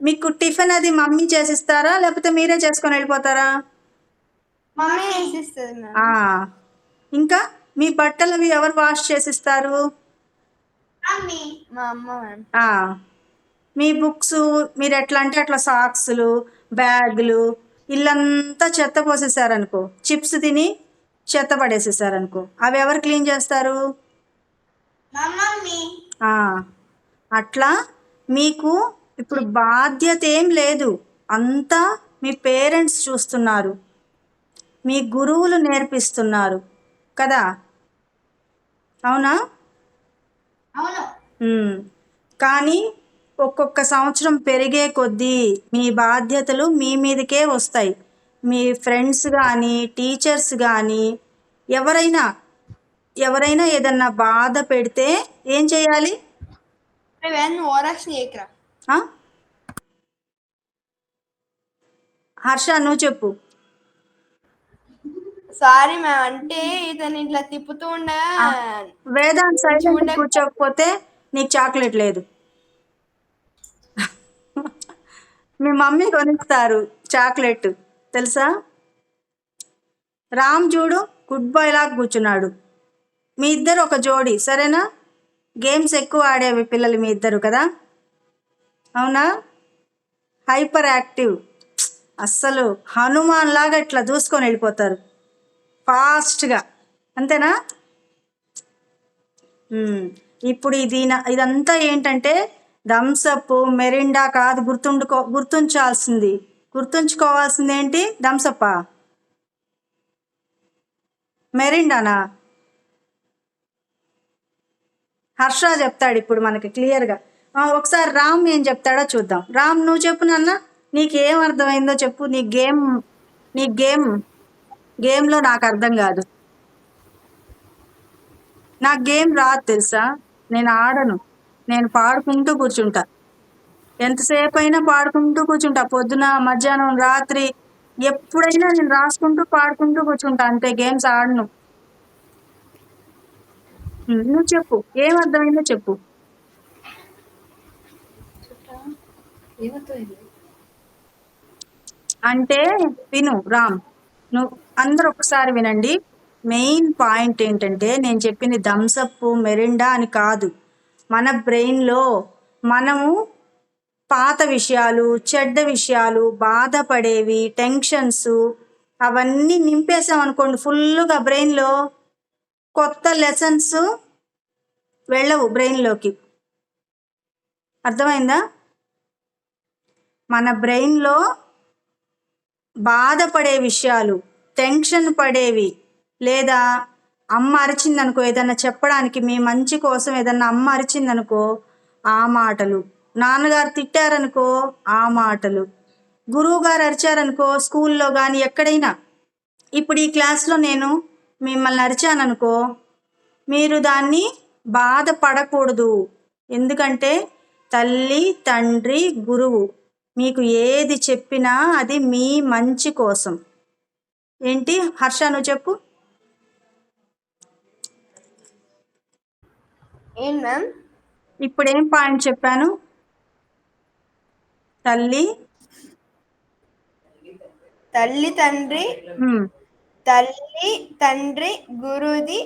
S2: మీకు టిఫిన్ అది మమ్మీ చేసిస్తారా లేకపోతే మీరే చేసుకొని వెళ్ళిపోతారా?
S3: మమ్మీ వేసిస్తుంది మ్యామ్.
S2: ఇంకా మీ బట్టలు అవి ఎవరు వాష్ చేసిస్తారు?
S3: మా అమ్మ మ్యామ్.
S2: మీ బుక్స్ మీరు ఎట్లా అంటే అట్లా సాక్స్లు బ్యాగులు ఇల్లంతా చెత్త పోసేసారనుకో, చిప్స్ తిని చెత్త పడేసేసారనుకో, అవి ఎవరు క్లీన్ చేస్తారు? అట్లా మీకు ఇప్పుడు బాధ్యత ఏం లేదు, అంతా మీ పేరెంట్స్ చూస్తున్నారు, మీ గురువులు నేర్పిస్తున్నారు కదా. అవునా? కానీ ఒక్కొక్క సంవత్సరం పెరిగే కొద్దీ మీ బాధ్యతలు మీ మీదకే వస్తాయి. మీ ఫ్రెండ్స్ కానీ టీచర్స్ కానీ ఎవరైనా ఏదన్నా బాధ పెడితే ఏం చేయాలి? హర్ష నువ్వు చెప్పు.
S3: సారీ మ్యామ్, అంటే ఇతను ఇట్లా తిప్పుతూ ఉండగా
S2: వేదాంత్ సైలెంట్ కూర్చోకపోతే నీకు చాక్లెట్ లేదు. మీ మమ్మీ కొనిస్తారు చాక్లెట్ తెలుసా? రామ్ చూడు గుడ్ బాయ్ లాగా కూర్చున్నాడు. మీ ఇద్దరు ఒక జోడి, సరేనా? గేమ్స్ ఎక్కువ ఆడేవి పిల్లలు మీ ఇద్దరు కదా. అవునా? హైపర్ యాక్టివ్, అస్సలు హనుమాన్ లాగా ఇట్లా దూసుకొని వెళ్ళిపోతారు ఫాస్ట్గా, అంతేనా? ఇప్పుడు ఇదంతా ఏంటంటే థమ్సప్ మెరిండా కాదు, గుర్తుంచుకోవాల్సింది ఏంటి? థమ్సప్పా మెరిండానా? హర్ష చెప్తాడు ఇప్పుడు మనకి క్లియర్గా. ఒకసారి రామ్ ఏం చెప్తాడో చూద్దాం. రామ్ నువ్వు చెప్పు నాన్న, నీకేం అర్థమైందో చెప్పు. నీ గేమ్లో నాకు అర్థం కాదు. నాకు గేమ్ రాదు తెలుసా, నేను ఆడను, నేను పాడుకుంటూ కూర్చుంటా, ఎంతసేపు అయినా పాడుకుంటూ కూర్చుంటా, పొద్దున మధ్యాహ్నం రాత్రి ఎప్పుడైనా నేను రాసుకుంటూ పాడుకుంటూ కూర్చుంటా, అంతే, గేమ్స్ ఆడను. నువ్వు చెప్పు, ఏం అర్థమైందో చెప్పు. అంటే విను రామ్, నువ్వు అందరూ ఒకసారి వినండి. మెయిన్ పాయింట్ ఏంటంటే నేను చెప్పింది థమ్సప్ మెరిండా అని కాదు. మన బ్రెయిన్లో మనము పాత విషయాలు, చెడ్డ విషయాలు, బాధపడేవి, టెన్షన్స్ అవన్నీ నింపేసాం అనుకోండి ఫుల్గా బ్రెయిన్లో, కొత్త లెసన్స్ వెళ్ళవు బ్రెయిన్లోకి. అర్థమైందా? మన బ్రెయిన్లో బాధపడే విషయాలు, టెన్షన్ పడేవి, లేదా అమ్మ అరిచిందనుకో ఏదన్నా చెప్పడానికి, మీ మంచి కోసం ఏదన్నా అమ్మ అరిచిందనుకో ఆ మాటలు, నాన్నగారు తిట్టారనుకో ఆ మాటలు, గురువు గారు అరిచారనుకో స్కూల్లో కానీ ఎక్కడైనా. ఇప్పుడు ఈ క్లాస్లో నేను మిమ్మల్ని అరిచాననుకో మీరు దాన్ని బాధపడకూడదు, ఎందుకంటే తల్లి తండ్రి గురువు మీకు ఏది చెప్పినా అది మీ మంచి కోసం. ఏంటి హర్ష నువ్వు చెప్పు.
S3: ఏం మ్యామ్?
S2: ఇప్పుడు ఏం పాయింట్ చెప్పాను? తల్లి
S3: తండ్రి గురుది,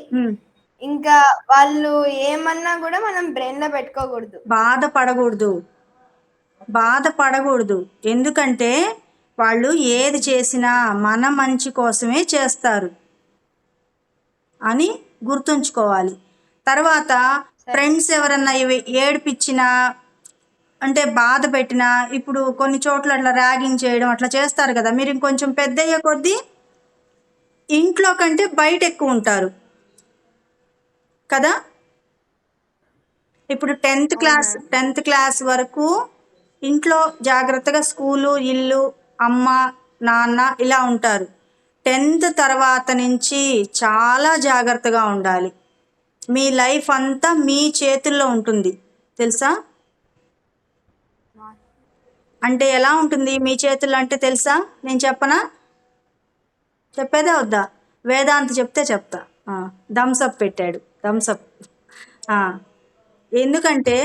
S3: ఇంకా వాళ్ళు ఏమన్నా కూడా మనం బ్రెయిన్ లో పెట్టుకోకూడదు,
S2: బాధపడకూడదు, ఎందుకంటే వాళ్ళు ఏది చేసినా మన మంచి కోసమే చేస్తారు అని గుర్తుంచుకోవాలి. తర్వాత ఫ్రెండ్స్ ఎవరన్నా ఏడిపించినా అంటే బాధ పెట్టినా, ఇప్పుడు కొన్ని చోట్ల అట్లా ర్యాగింగ్ చేయడం అట్లా చేస్తారు కదా, మీరు ఇంకొంచెం పెద్ద అయ్యే కొద్దీ ఇంట్లో కంటే బయట ఎక్కువ ఉంటారు కదా. ఇప్పుడు 10th క్లాస్ వరకు ఇంట్లో జాగ్రత్తగా స్కూలు, ఇల్లు, అమ్మ, నాన్న ఇలా ఉంటారు. 10th తర్వాత నుంచి చాలా జాగ్రత్తగా ఉండాలి. మీ లైఫ్ అంతా మీ చేతుల్లో ఉంటుంది తెలుసా. అంటే ఎలా ఉంటుంది మీ చేతుల్లో అంటే తెలుసా? నేను చెప్పనా? చెప్పేదా వద్దా? వేదాంత్ చెప్తే చెప్తా. థమ్స్అప్ పెట్టాడు, థమ్స్అప్. ఎందుకంటే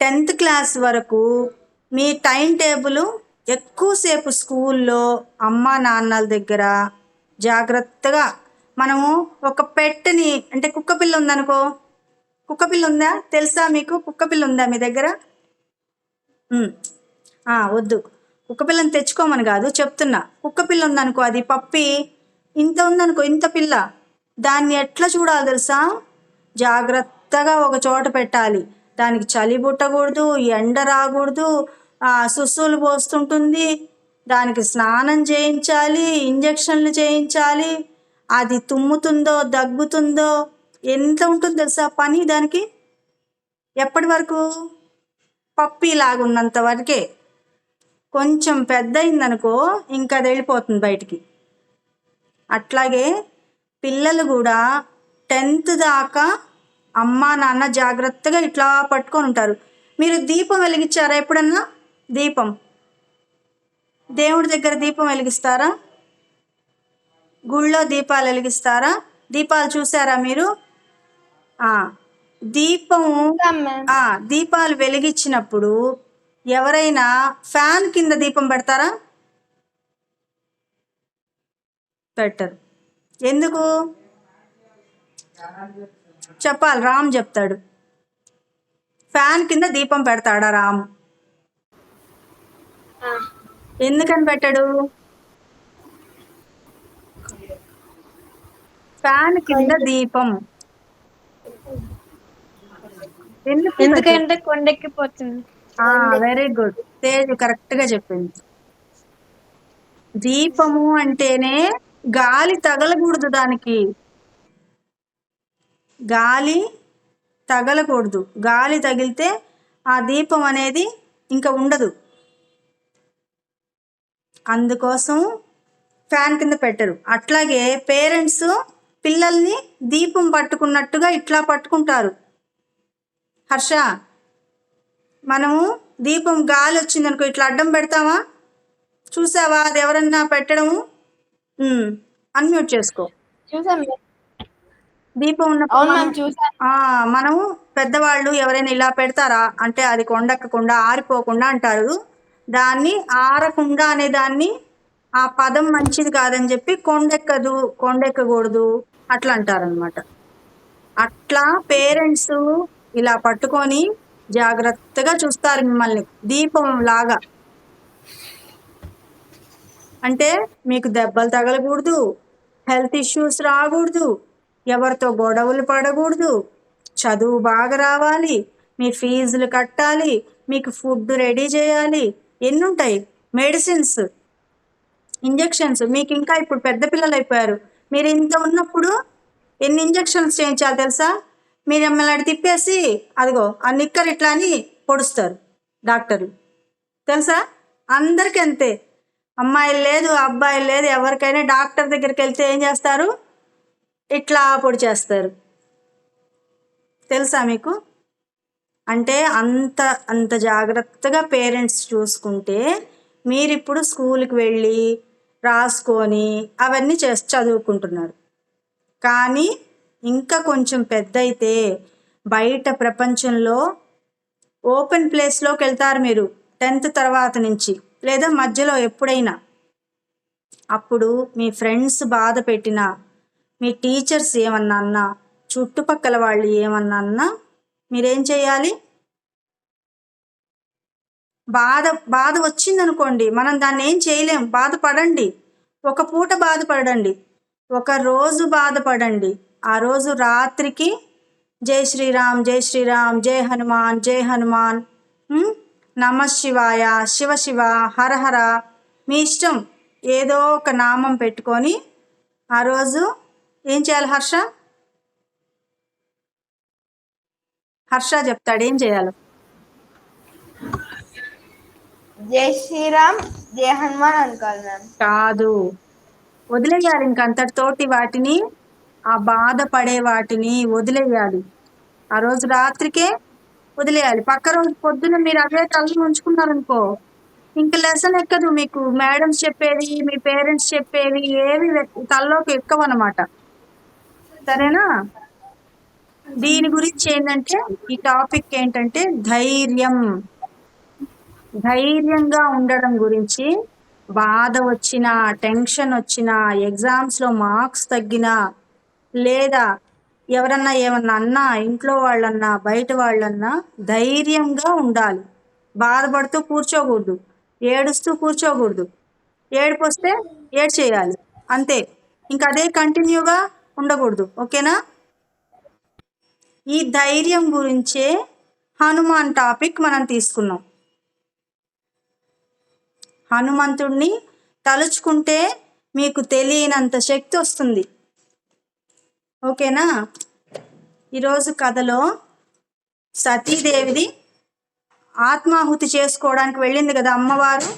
S2: 10th క్లాస్ వరకు మీ టైం టేబుల్ ఎక్కువసేపు స్కూల్లో అమ్మా నాన్నల దగ్గర జాగ్రత్తగా మనము ఒక పెట్ని అంటే కుక్కపిల్ల ఉందనుకో, కుక్కపిల్ల ఉందా తెలుసా మీకు? కుక్కపిల్ల ఉందా మీ దగ్గర? వద్దు, కుక్కపిల్లని తెచ్చుకోమని కాదు చెప్తున్నా. కుక్కపిల్ల ఉందనుకో, అది పప్పి ఇంత ఉందనుకో, ఇంత పిల్ల, దాన్ని ఎట్లా చూడాలి తెలుసా? జాగ్రత్తగా ఒక చోట పెట్టాలి. దానికి చలి పుట్టకూడదు, ఎండ రాకూడదు, సుస్సులు పోస్తుంటుంది, దానికి స్నానం చేయించాలి, ఇంజక్షన్లు చేయించాలి. అది తుమ్ముతుందో దగ్గుతుందో ఎంత ఉంటుందో తెలుసా పని దానికి. ఎప్పటి వరకు? పప్పీలాగున్నంత వరకే. కొంచెం పెద్ద అయిందనుకో ఇంకా అది వెళ్ళిపోతుంది బయటికి. అట్లాగే పిల్లలు కూడా 10th దాకా అమ్మా నాన్న జాగ్రత్తగా ఇట్లా పట్టుకొని ఉంటారు. మీరు దీపం వెలిగించారా ఎప్పుడన్నా? దీపం, దేవుడి దగ్గర దీపం వెలిగిస్తారా? గుళ్ళో దీపాలు వెలిగిస్తారా? దీపాలు చూసారా మీరు? దీపాలు వెలిగించినప్పుడు ఎవరైనా ఫ్యాన్ కింద దీపం పెడతారా? పెట్టరు. ఎందుకు చెప్పాలి, రామ్ చెప్తాడు. ఫ్యాన్ కింద దీపం పెడతాడా రామ్? ఎందుకని పెట్టాడు? ఫ్యాన్ కింద దీపం
S1: ఎందుకంటే కొండెక్కిపోతుంది.
S2: వెరీ గుడ్, తేజు కరెక్ట్ గా చెప్పింది. దీపము అంటేనే గాలి తగలకూడదు, దానికి గాలి తగలకూడదు. గాలి తగిలితే ఆ దీపం అనేది ఇంకా ఉండదు. అందుకోసం ఫ్యాన్ కింద పెట్టరు. అట్లాగే పేరెంట్స్ పిల్లల్ని దీపం పట్టుకున్నట్టుగా ఇట్లా పట్టుకుంటారు. హర్ష, మనము దీపం గాలి వచ్చిందనుకో ఇట్లా అడ్డం పెడతామా? చూసావా అది ఎవరన్నా పెట్టడము? అన్మ్యూట్ చేసుకో. దీపం ఉన్నప్పుడు మనము పెద్దవాళ్ళు ఎవరైనా ఇలా పెడతారా అంటే అది కొండెక్కకుండా ఆరిపోకుండా అంటారు. దాన్ని ఆరకుండా అనే దాన్ని ఆ పదం మంచిది కాదని చెప్పి కొండెక్కకూడదు అట్లా అంటారనమాట. అట్లా పేరెంట్స్ ఇలా పట్టుకొని జాగ్రత్తగా చూస్తారు మిమ్మల్ని దీపం లాగా. అంటే మీకు దెబ్బలు తగలకూడదు, హెల్త్ ఇష్యూస్ రాకూడదు, ఎవరితో గొడవలు పడకూడదు, చదువు బాగా రావాలి, మీ ఫీజులు కట్టాలి, మీకు ఫుడ్ రెడీ చేయాలి, ఎన్ని ఉంటాయి, మెడిసిన్స్, ఇంజెక్షన్స్. మీకు ఇంకా ఇప్పుడు పెద్ద పిల్లలు అయిపోయారు. మీరు ఇంత ఉన్నప్పుడు ఎన్ని ఇంజెక్షన్స్ చేయించాలి తెలుసా? మీరు మిమ్మల్ని తిప్పేసి అదిగో ఆ నిక్కర్ ఇట్లా అని పొడుస్తారు డాక్టర్లు, తెలుసా? అందరికీ అంతే. అమ్మాయిలు లేదు, అబ్బాయిలు లేదు, ఎవరికైనా డాక్టర్ దగ్గరికి వెళ్తే ఏం చేస్తారు? ఇట్లా పొడి చేస్తారు, తెలుసా మీకు? అంటే అంత జాగ్రత్తగా పేరెంట్స్ చూసుకుంటే మీరు ఇప్పుడు స్కూల్కి వెళ్ళి రాసుకొని అవన్నీ చదువుకుంటున్నారు. కానీ ఇంకా కొంచెం పెద్ద అయితే బయట ప్రపంచంలో ఓపెన్ ప్లేస్లోకి వెళ్తారు మీరు 10th తర్వాత నుంచి, లేదా మధ్యలో ఎప్పుడైనా. అప్పుడు మీ ఫ్రెండ్స్ బాధ పెట్టినా, మీ టీచర్స్ ఏమన్నా అన్నా, చుట్టుపక్కల వాళ్ళు ఏమన్నా అన్నా మీరేం చేయాలి? బాధ వచ్చిందనుకోండి, మనం దాన్ని ఏం చేయలేం. బాధపడండి, ఒక పూట బాధపడండి, ఒక రోజు బాధపడండి. ఆ రోజు రాత్రికి జై శ్రీరామ్ జై శ్రీరామ్, జై హనుమాన్ జై హనుమాన్, నమ శివాయ, శివ శివ, హర హర, మీ ఇష్టం ఏదో ఒక నామం పెట్టుకొని ఆ రోజు ఏం చేయాలి హర్ష? హర్ష చెప్తాడు ఏం చేయాలి.
S3: జై శ్రీరామ్ జై హనుమాన్ అనుకోవాలి మ్యామ్.
S2: కాదు, వదిలేయాలి ఇంకంతటితోటి. వాటిని ఆ బాధపడే వాటిని వదిలేయాలి. ఆ రోజు రాత్రికే వదిలేయాలి. పక్క రోజు పొద్దున మీరు అదే తల్లి ఉంచుకున్నారనుకో, ఇంక లెసన్ ఎక్కదు మీకు. మేడమ్స్ చెప్పేది, మీ పేరెంట్స్ చెప్పేవి ఏవి తల్లోకి ఎక్కవన్నమాట. సరేనా? దీని గురించి ఏంటంటే, ఈ టాపిక్ ఏంటంటే ధైర్యం. ధైర్యంగా ఉండడం గురించి. బాధ వచ్చినా, టెన్షన్ వచ్చినా, ఎగ్జామ్స్లో మార్క్స్ తగ్గినా, లేదా ఎవరన్నా ఏమన్నా అన్నా, ఇంట్లో వాళ్ళన్నా బయట వాళ్ళన్నా ధైర్యంగా ఉండాలి. బాధపడుతూ కూర్చోకూడదు, ఏడుస్తూ కూర్చోకూడదు. ఏడుపు వస్తే ఏడ్చేయాలి అంతే, ఇంకా అదే కంటిన్యూగా ఉండకూడదు. ఓకేనా? ఈ ధైర్యం గురించే హనుమాన్ టాపిక్ మనం తీసుకున్నాం. హనుమంతుడిని తలుచుకుంటే మీకు తెలియనంత శక్తి వస్తుంది. ఓకేనా? ఈరోజు కథలో సతీదేవిది ఆత్మాహుతి చేసుకోవడానికి వెళ్ళింది కదా అమ్మవారు,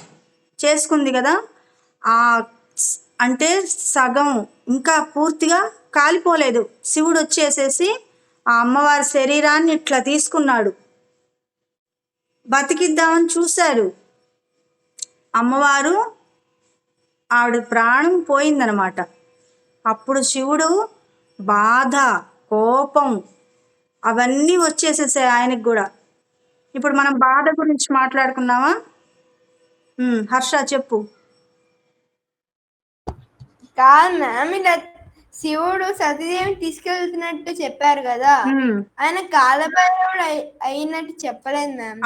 S2: చేసుకుంది కదా. ఆ అంటే సగం ఇంకా పూర్తిగా కాలిపోలేదు. శివుడు వచ్చేసేసి ఆ అమ్మవారి శరీరాన్ని ఇట్లా తీసుకున్నాడు. బతికిద్దామని చూశారు. అమ్మవారు ఆవిడ ప్రాణం పోయిందనమాట. అప్పుడు శివుడు బాధ, కోపం అవన్నీ వచ్చేసేసాయి ఆయనకు కూడా. ఇప్పుడు మనం బాధ గురించి మాట్లాడుకున్నావా? హర్ష చెప్పు.
S3: కాదు మ్యామ్, ఇలా శివుడు సతీదేవిని తీసుకెళ్తున్నట్టు చెప్పారు కదా, ఆయన కాలభైరవుడు అయినట్టు చెప్పలేదు మ్యామ్.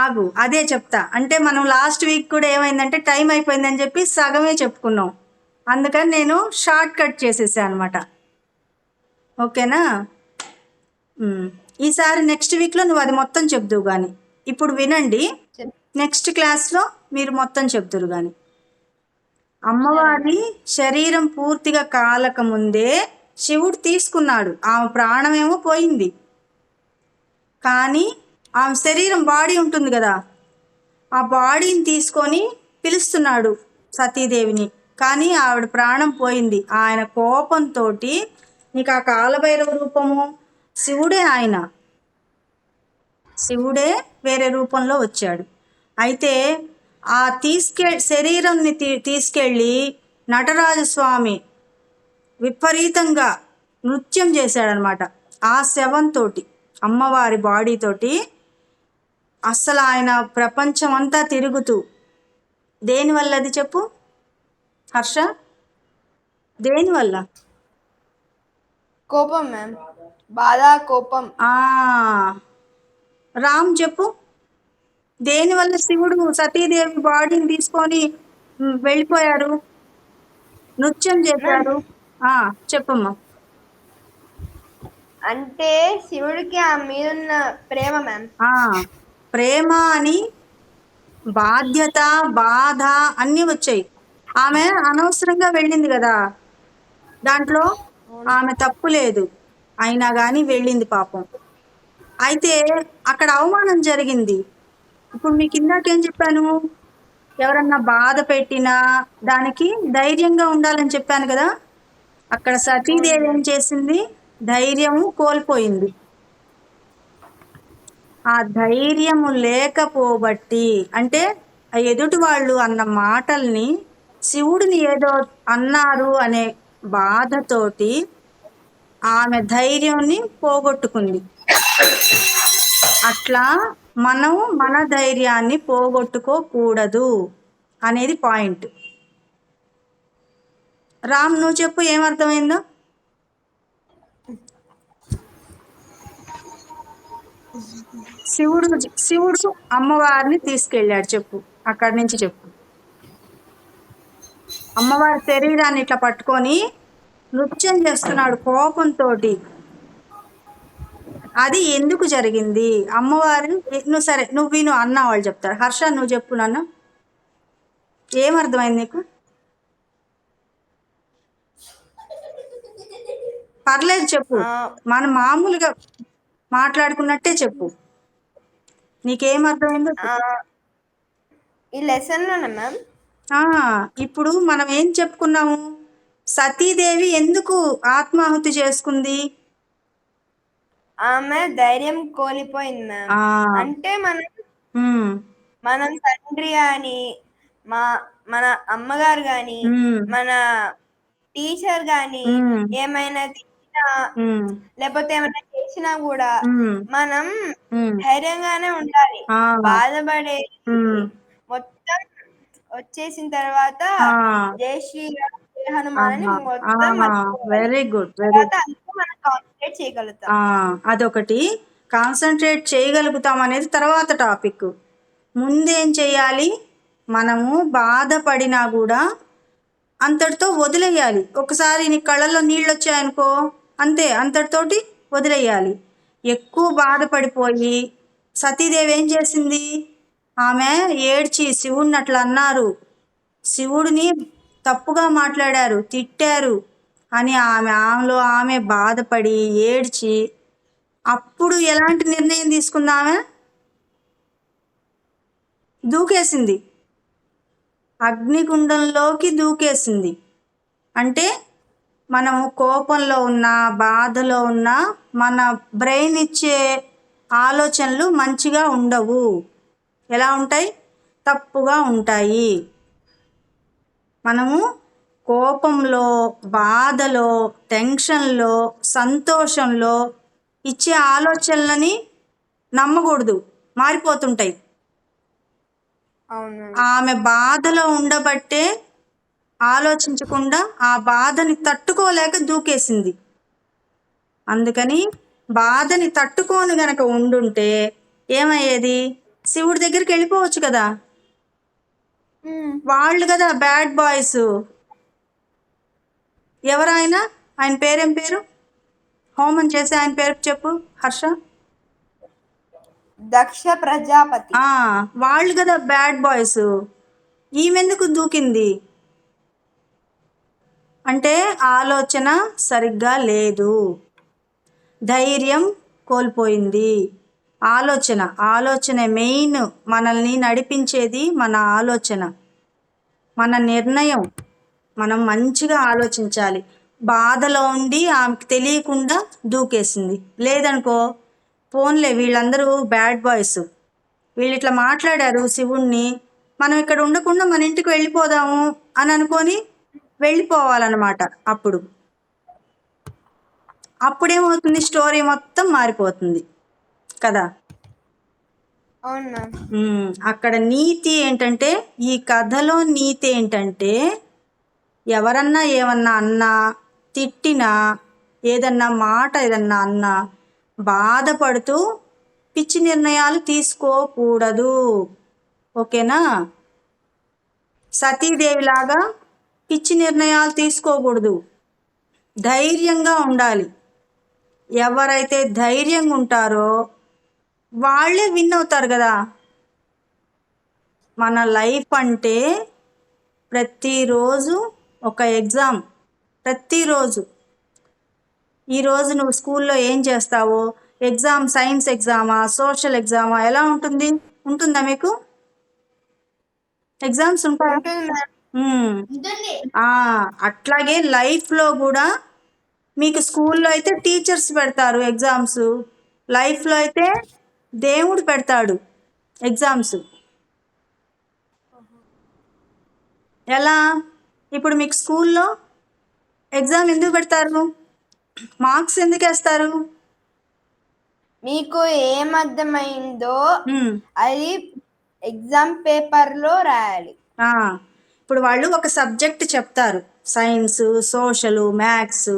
S2: ఆగు, అదే చెప్తా. అంటే మనం లాస్ట్ వీక్ కూడా ఏమైందంటే టైం అయిపోయిందని చెప్పి సగమే చెప్పుకున్నాం. అందుకని నేను షార్ట్ కట్ చేసేసాను అనమాట. ఓకేనా? ఈసారి నెక్స్ట్ వీక్లో నువ్వు అది మొత్తం చెప్దువు కానీ. ఇప్పుడు వినండి, నెక్స్ట్ క్లాస్లో మీరు మొత్తం చెప్తురు కానీ. అమ్మవారి శరీరం పూర్తిగా కాలక ముందే శివుడు తీసుకున్నాడు. ఆమె ప్రాణమేమో పోయింది, కానీ ఆమె శరీరం బాడీ ఉంటుంది కదా, ఆ బాడీని తీసుకొని పిలుస్తున్నాడు సతీదేవిని. కానీ ఆవిడ ప్రాణం పోయింది. ఆయన కోపంతో నీకు ఆ కాలభైరవ రూపము శివుడే, ఆయన శివుడే వేరే రూపంలో వచ్చాడు. అయితే ఆ శరీరంని తీసుకెళ్ళి నటరాజస్వామి విపరీతంగా నృత్యం చేశాడనమాట. ఆ శవంతో, అమ్మవారి బాడీతోటి అస్సలు ఆయన ప్రపంచం అంతా తిరుగుతూ. దేనివల్ల అది చెప్పు హర్ష? దేనివల్ల?
S3: కోపం మ్యామ్, బాధ, కోపం.
S2: రామ్ చెప్పు, దేనివల్ల శివుడు సతీదేవి బాడీని తీసుకొని వెళ్ళిపోయారు, నృత్యం చేశారు? చెప్పమ్మా.
S3: అంటే శివుడికి ఆ మీదున్న ప్రేమ మ్యామ్.
S2: ప్రేమ అని బాధ్యత, బాధ అన్నీ వచ్చాయి. ఆమె అనవసరంగా వెళ్ళింది కదా, దాంట్లో ఆమె తప్పు లేదు, అయినా కానీ వెళ్ళింది పాపం. అయితే అక్కడ అవమానం జరిగింది. ఇప్పుడు మీకు ఇందాకేం చెప్పాను, ఎవరన్నా బాధ పెట్టినా దానికి ధైర్యంగా ఉండాలని చెప్పాను కదా. అక్కడ సతీదేవి ఏం చేసింది? ధైర్యము కోల్పోయింది. ఆ ధైర్యము లేకపోబట్టి, అంటే ఎదుటి వాళ్ళు అన్న మాటల్ని, శివుడిని ఏదో అన్నారు అనే బాధతోటి ఆమె ధైర్యాన్ని పోగొట్టుకుంది. అట్లా మనం మన ధైర్యాన్ని పోగొట్టుకోకూడదు అనేది పాయింట్. రామ్ నువ్వు చెప్పు, ఏమర్థమైందో? శివుడు అమ్మవారిని తీసుకెళ్ళాడు, చెప్పు అక్కడి నుంచి చెప్పు. అమ్మవారి శరీరాన్ని ఇట్లా పట్టుకొని నృత్యం చేస్తున్నాడు కోపంతో. అది ఎందుకు జరిగింది? అమ్మవారు నువ్వు సరే నువ్వు విను, అన్న వాళ్ళు చెప్తారు. హర్ష నువ్వు చెప్పు నాన్న, ఏమర్థమైంది నీకు? పర్లేదు చెప్పు, మనం మామూలుగా మాట్లాడుకున్నట్టే చెప్పు, నీకేం అర్థమైందో చెప్పు.
S3: ఈ లెసన్ లోనే మ్యామ్
S2: ఇప్పుడు మనం ఏం చెప్పుకున్నాము, సతీదేవి ఎందుకు ఆత్మాహుతి చేసుకుంది?
S3: ఆమె ధైర్యం కోల్పోయింది మ్యామ్. అంటే మనం తండ్రి గాని మన అమ్మగారు గాని మన టీచర్ గాని ఏమైనా తిట్టినా లేకపోతే ఏమైనా చేసినా కూడా మనం ధైర్యంగానే ఉండాలి. బాధపడే మొత్తం వచ్చేసిన తర్వాత జై శ్రీరామ్ జై హనుమాన్ అని మొత్తం
S2: వెరీ గుడ్,
S3: మనం కాన్సన్ట్రేట్ చేయగలుగుతాం.
S2: అదొకటి, కాన్సన్ట్రేట్ చేయగలుగుతాం అనేది తర్వాత టాపిక్. ముందేం చేయాలి, మనము బాధపడినా కూడా అంతటితో వదిలేయాలి. ఒకసారి నీ కళ్ళల్లో నీళ్ళు వచ్చాయనుకో, అంతే, అంతటితోటి వదిలేయాలి. ఎక్కువ బాధపడిపోయి సతీదేవి ఏం చేసింది, ఆమె ఏడ్చి శివుడిని అట్లా అన్నారు, శివుడిని తప్పుగా మాట్లాడారు, తిట్టారు అని ఆమెలో ఆమె బాధపడి ఏడ్చి అప్పుడు ఎలాంటి నిర్ణయం తీసుకుందామె, దూకేసింది, అగ్నిగుండంలోకి దూకేసింది. అంటే మనము కోపంలో ఉన్నా బాధలో ఉన్నా మన బ్రెయిన్ ఇచ్చే ఆలోచనలు మంచిగా ఉండవు. ఎలా ఉంటాయి? తప్పుగా ఉంటాయి. మనము కోపంలో, బాధలో, టెన్షన్లో, సంతోషంలో ఇచ్చే ఆలోచనలని నమ్మకూడదు, మారిపోతుంటాయి. ఆమె బాధలో ఉండబట్టే ఆలోచించకుండా ఆ బాధని తట్టుకోలేక దూకేసింది. అందుకని బాధని తట్టుకొని గనక ఉండుంటే ఏమయ్యేది, శివుడి దగ్గరికి వెళ్ళిపోవచ్చు కదా. వాళ్ళు కదా బ్యాడ్ బాయ్స్. ఎవరైనా, ఆయన పేరేం పేరు, హోమం చేసే ఆయన పేరు చెప్పు హర్ష.
S3: దక్ష ప్రజాపతి.
S2: వాళ్ళు కదా బ్యాడ్ బాయ్స్. ఈమెందుకు దూకింది అంటే ఆలోచన సరిగ్గా లేదు, ధైర్యం కోల్పోయింది. ఆలోచన మెయిన్, మనల్ని నడిపించేది మన ఆలోచన, మన నిర్ణయం. మనం మంచిగా ఆలోచించాలి. బాధలో ఉండి ఆమెకు తెలియకుండా దూకేసింది. లేదనుకో, ఫోన్లే వీళ్ళందరూ బ్యాడ్ బాయ్స్, వీళ్ళు ఇట్లా మాట్లాడారు శివుణ్ణి, మనం ఇక్కడ ఉండకుండా మన ఇంటికి వెళ్ళిపోదాము అని అనుకొని వెళ్ళిపోవాలన్నమాట. అప్పుడేమవుతుంది, స్టోరీ మొత్తం మారిపోతుంది కదా. అక్కడ నీతి ఏంటంటే, ఈ కథలో నీతి ఏంటంటే, ఎవరన్నా ఏమన్నా అన్నా, తిట్టినా, ఏదన్నా మాట ఏదన్నా అన్నా బాధపడుతూ పిచ్చి నిర్ణయాలు తీసుకోకూడదు. ఓకేనా? సతీదేవిలాగా పిచ్చి నిర్ణయాలు తీసుకోకూడదు, ధైర్యంగా ఉండాలి. ఎవరైతే ధైర్యంగా ఉంటారో వాళ్ళే విన్ అవుతారు కదా. మన లైఫ్ అంటే ప్రతిరోజు ఒక ఎగ్జామ్. ప్రతిరోజు, ఈరోజు నువ్వు స్కూల్లో ఏం చేస్తావో, ఎగ్జామ్ సైన్స్ ఎగ్జామా, సోషల్ ఎగ్జామా, ఎలా ఉంటుందా మీకు? ఎగ్జామ్స్ ఉంటాయా? అట్లాగే లైఫ్లో కూడా మీకు స్కూల్లో అయితే టీచర్స్ పెడతారు ఎగ్జామ్స్, లైఫ్లో అయితే దేవుడు పెడతాడు ఎగ్జామ్స్. ఎలా? ఇప్పుడు మీకు స్కూల్లో ఎగ్జామ్ ఎందుకు పెడతారు, మార్క్స్ ఎందుకు వేస్తారు?
S3: మీకు ఏమర్థమైందో అది ఎగ్జామ్ పేపర్లో రాయాలి.
S2: ఇప్పుడు వాళ్ళు ఒక సబ్జెక్ట్ చెప్తారు, సైన్స్, సోషల్, మ్యాథ్స్,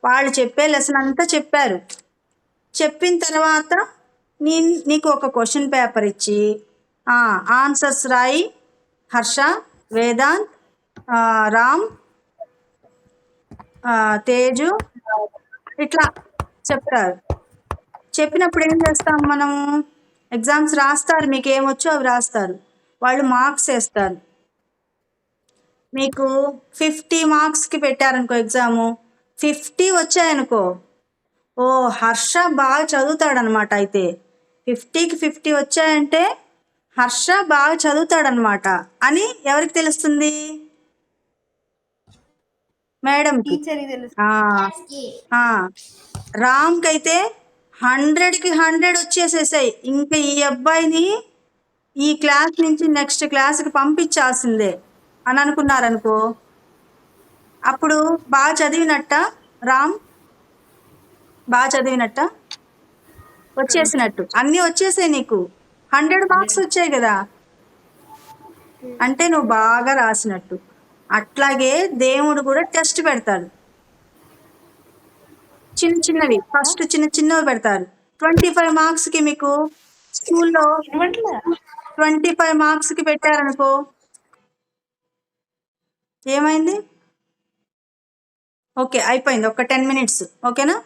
S2: వాళ్ళు చెప్పే లెసన్ అంతా చెప్పారు. చెప్పిన తర్వాత నీకు ఒక క్వశ్చన్ పేపర్ ఇచ్చి ఆన్సర్స్ రాయి హర్ష, వేదాంత్, రామ్, తేజు, ఇట్లా చెప్తారు. చెప్పినప్పుడు ఏం చేస్తాం మనము, ఎగ్జామ్స్ రాస్తారు, మీకు ఏమొచ్చో అవి రాస్తారు, వాళ్ళు మార్క్స్ వేస్తారు. మీకు 50 మార్క్స్కి పెట్టారనుకో ఎగ్జాము, 50 వచ్చాయనుకో, ఓ హర్ష బాగా చదువుతాడనమాట. అయితే 50కి 50 వచ్చాయంటే హర్ష బాగా చదువుతాడనమాట అని ఎవరికి తెలుస్తుంది? మేడంకి.
S3: టీచర్ తెలుసు.
S2: రామ్కి అయితే 100కి 100 వచ్చేసేసాయి. ఇంకా ఈ అబ్బాయిని ఈ క్లాస్ నుంచి నెక్స్ట్ క్లాస్కి పంపించాల్సిందే అని అనుకున్నారనుకో, అప్పుడు బాగా చదివినట్ట రామ్, బాగా చదివినట్ట, వచ్చేసినట్టు, అన్నీ వచ్చేసాయి నీకు. 100 మార్క్స్ వచ్చాయి కదా, అంటే నువ్వు బాగా రాసినట్టు. అట్లాగే దేవుడు కూడా టెస్ట్ పెడతాడు. చిన్న చిన్నవి ఫస్ట్ చిన్నవి పెడతారు. 25 మార్క్స్కి మీకు స్కూల్లో 25 మార్క్స్కి పెట్టారనుకో, ఏమైంది? ఓకే, అయిపోయింది. ఒక 10 మినిట్స్, ఓకేనా?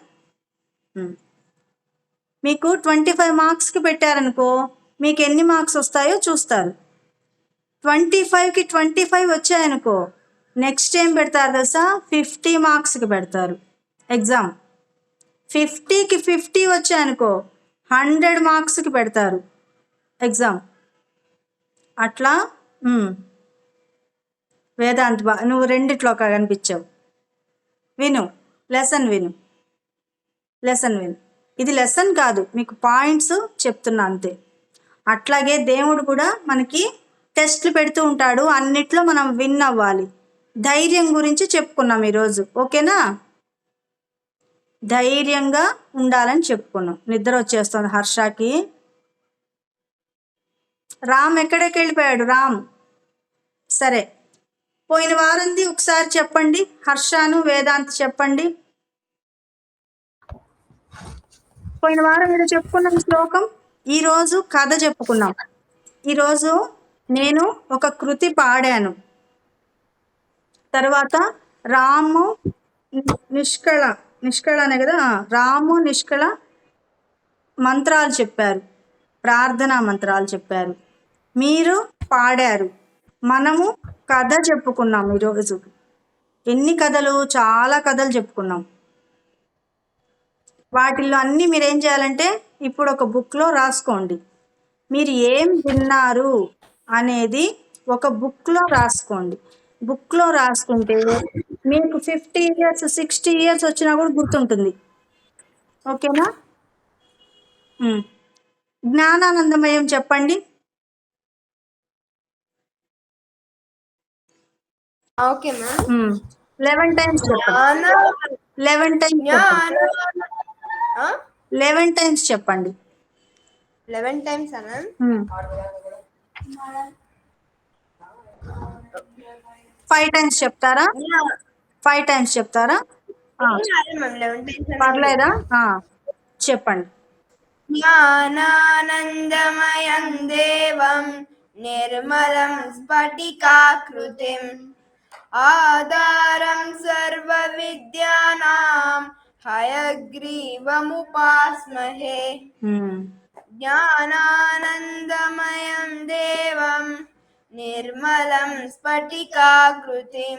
S2: మీకు 25 మార్క్స్కి పెట్టారనుకో, మీకు ఎన్ని మార్క్స్ వస్తాయో చూస్తారు. 25కి 25 వచ్చాయనుకో, నెక్స్ట్ ఏం పెడతారు తెలుసా? 50 మార్క్స్కి పెడతారు ఎగ్జామ్. 50కి 50 వచ్చాయనుకో 100 మార్క్స్కి పెడతారు ఎగ్జామ్. అట్లా వేదాంత్ నువ్వు రెండిట్లో కనిపించావు. విను, లెసన్ విను. ఇది లెసన్ కాదు, మీకు పాయింట్స్ చెప్తున్నా అంతే. అట్లాగే దేవుడు కూడా మనకి టెస్ట్లు పెడుతూ ఉంటాడు, అన్నిట్లో మనం విన్ అవ్వాలి. ధైర్యం గురించి చెప్పుకున్నాం ఈరోజు, ఓకేనా? ధైర్యంగా ఉండాలని చెప్పుకున్నాం. నిద్ర వచ్చేస్తుంది హర్షకి. రామ్ ఎక్కడికి వెళ్ళిపోయాడు? రామ్ సరే, పోయిన వారంది ఒకసారి చెప్పండి. హర్షను వేదాంత్ చెప్పండి. పోయిన వారం మీరు చెప్పుకున్నాం శ్లోకం, ఈరోజు కథ చెప్పుకున్నాం. ఈరోజు నేను ఒక కృతి పాడాను, తర్వాత రాము నిష్కళ అనే కదా, రాము నిష్కళ మంత్రాలు చెప్పారు, ప్రార్థనా మంత్రాలు చెప్పారు, మీరు పాడారు, మనము కథ చెప్పుకున్నాం. ఈరోజు ఎన్ని కథలు? చాలా కథలు చెప్పుకున్నాం. వాటిల్లో అన్నీ మీరు ఏం చేయాలంటే ఇప్పుడు ఒక బుక్లో రాసుకోండి. మీరు ఏం విన్నారు అనేది ఒక బుక్లో రాసుకోండి. బుక్లో రాసుకుంటే మీకు 50 ఇయర్స్ 60 ఇయర్స్ వచ్చినా కూడా గుర్తుంటుంది, ఓకేనా? జ్ఞానానందమయం చెప్పండి.
S3: Okay ma'am.
S2: 11 టైమ్స్ చెప్పండి. 11 టైమ్స్ చెప్పండి. 11 టైమ్స్ చెప్పండి.
S3: 11 టైమ్స్ అన్నా?
S2: 5 టైమ్స్ చెప్తారా? 5 టైమ్స్ చెప్తారా? పర్లేదా? చెప్పండి.
S3: జ్ఞానానందమయం దేవం నిర్మలం స్ఫటికాకృతిం ఆధారం సర్వ విద్యానాం హయగ్రీవముపాస్మహే. జ్ఞానానందమయం దేవం నిర్మలం స్ఫటికాకృతిం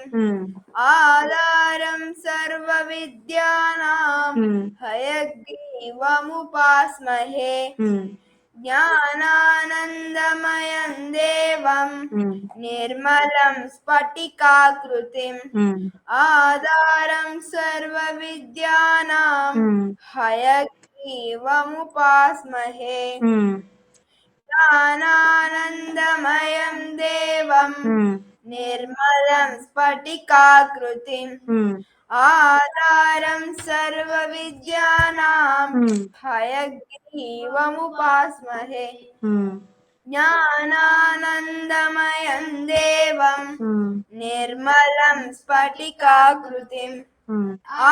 S3: ఆధారం సర్వ విద్యానాం హయగ్రీవముపాస్మహే. జ్ఞానానందమయం దేవం నిర్మలం స్ఫటికాకృతిం ఆధారం సర్వ విద్యానాం హయగ్రీవముపాస్మహే. జ్ఞానానందమయం దేవం నిర్మలం స్ఫటికాకృతిం ఆధారం సర్వ విద్యానాం హయగ్రీవముపాస్మహే. జ్ఞానానందమయం దేవం నిర్మలం స్ఫటికాకృతిం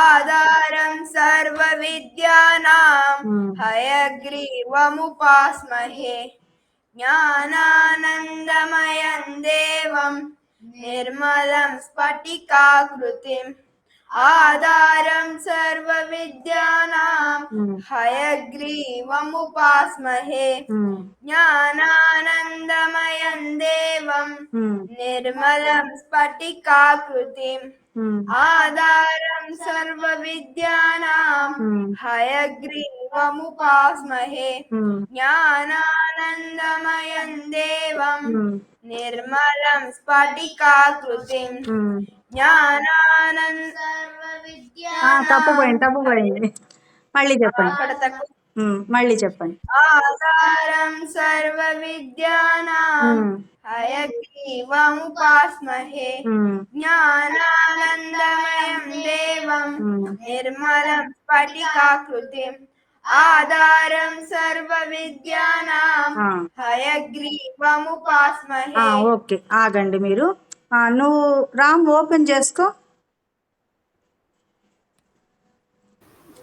S3: ఆధారం సర్వ విద్యానాం హయగ్రీవముపాస్మహే. జ్ఞానానందమయం దేవం నిర్మలం స్ఫటికాకృతిం ఆధారం సర్వ విద్యానాం హయగ్రీవముపాస్మహే. జ్ఞానానందమయం దేవం నిర్మలం స్ఫటికాకృతిం ఆధారం సర్వ విద్యానాం హయగ్రీవముపాస్మహే జ్ఞానానందమయం దేవం నిర్మలం స్ఫటికాకృతిం జ్ఞానానంద సర్వ
S2: తప్పుపోయింది మళ్ళీ చెప్పండి. మళ్ళీ చెప్పండి.
S3: ఆధారం సర్వ విద్యానాం హయగ్రీవముపాస్మహే జ్ఞానానందమయం దేవం నిర్మలం స్ఫటికాకృతిం ఆధారం సర్వ విద్యానాం హయగ్రీవముపాస్మహే.
S2: ఓకే, ఆగండి మీరు. నువ్వు రామ్ ఓపెన్ చేసుకో.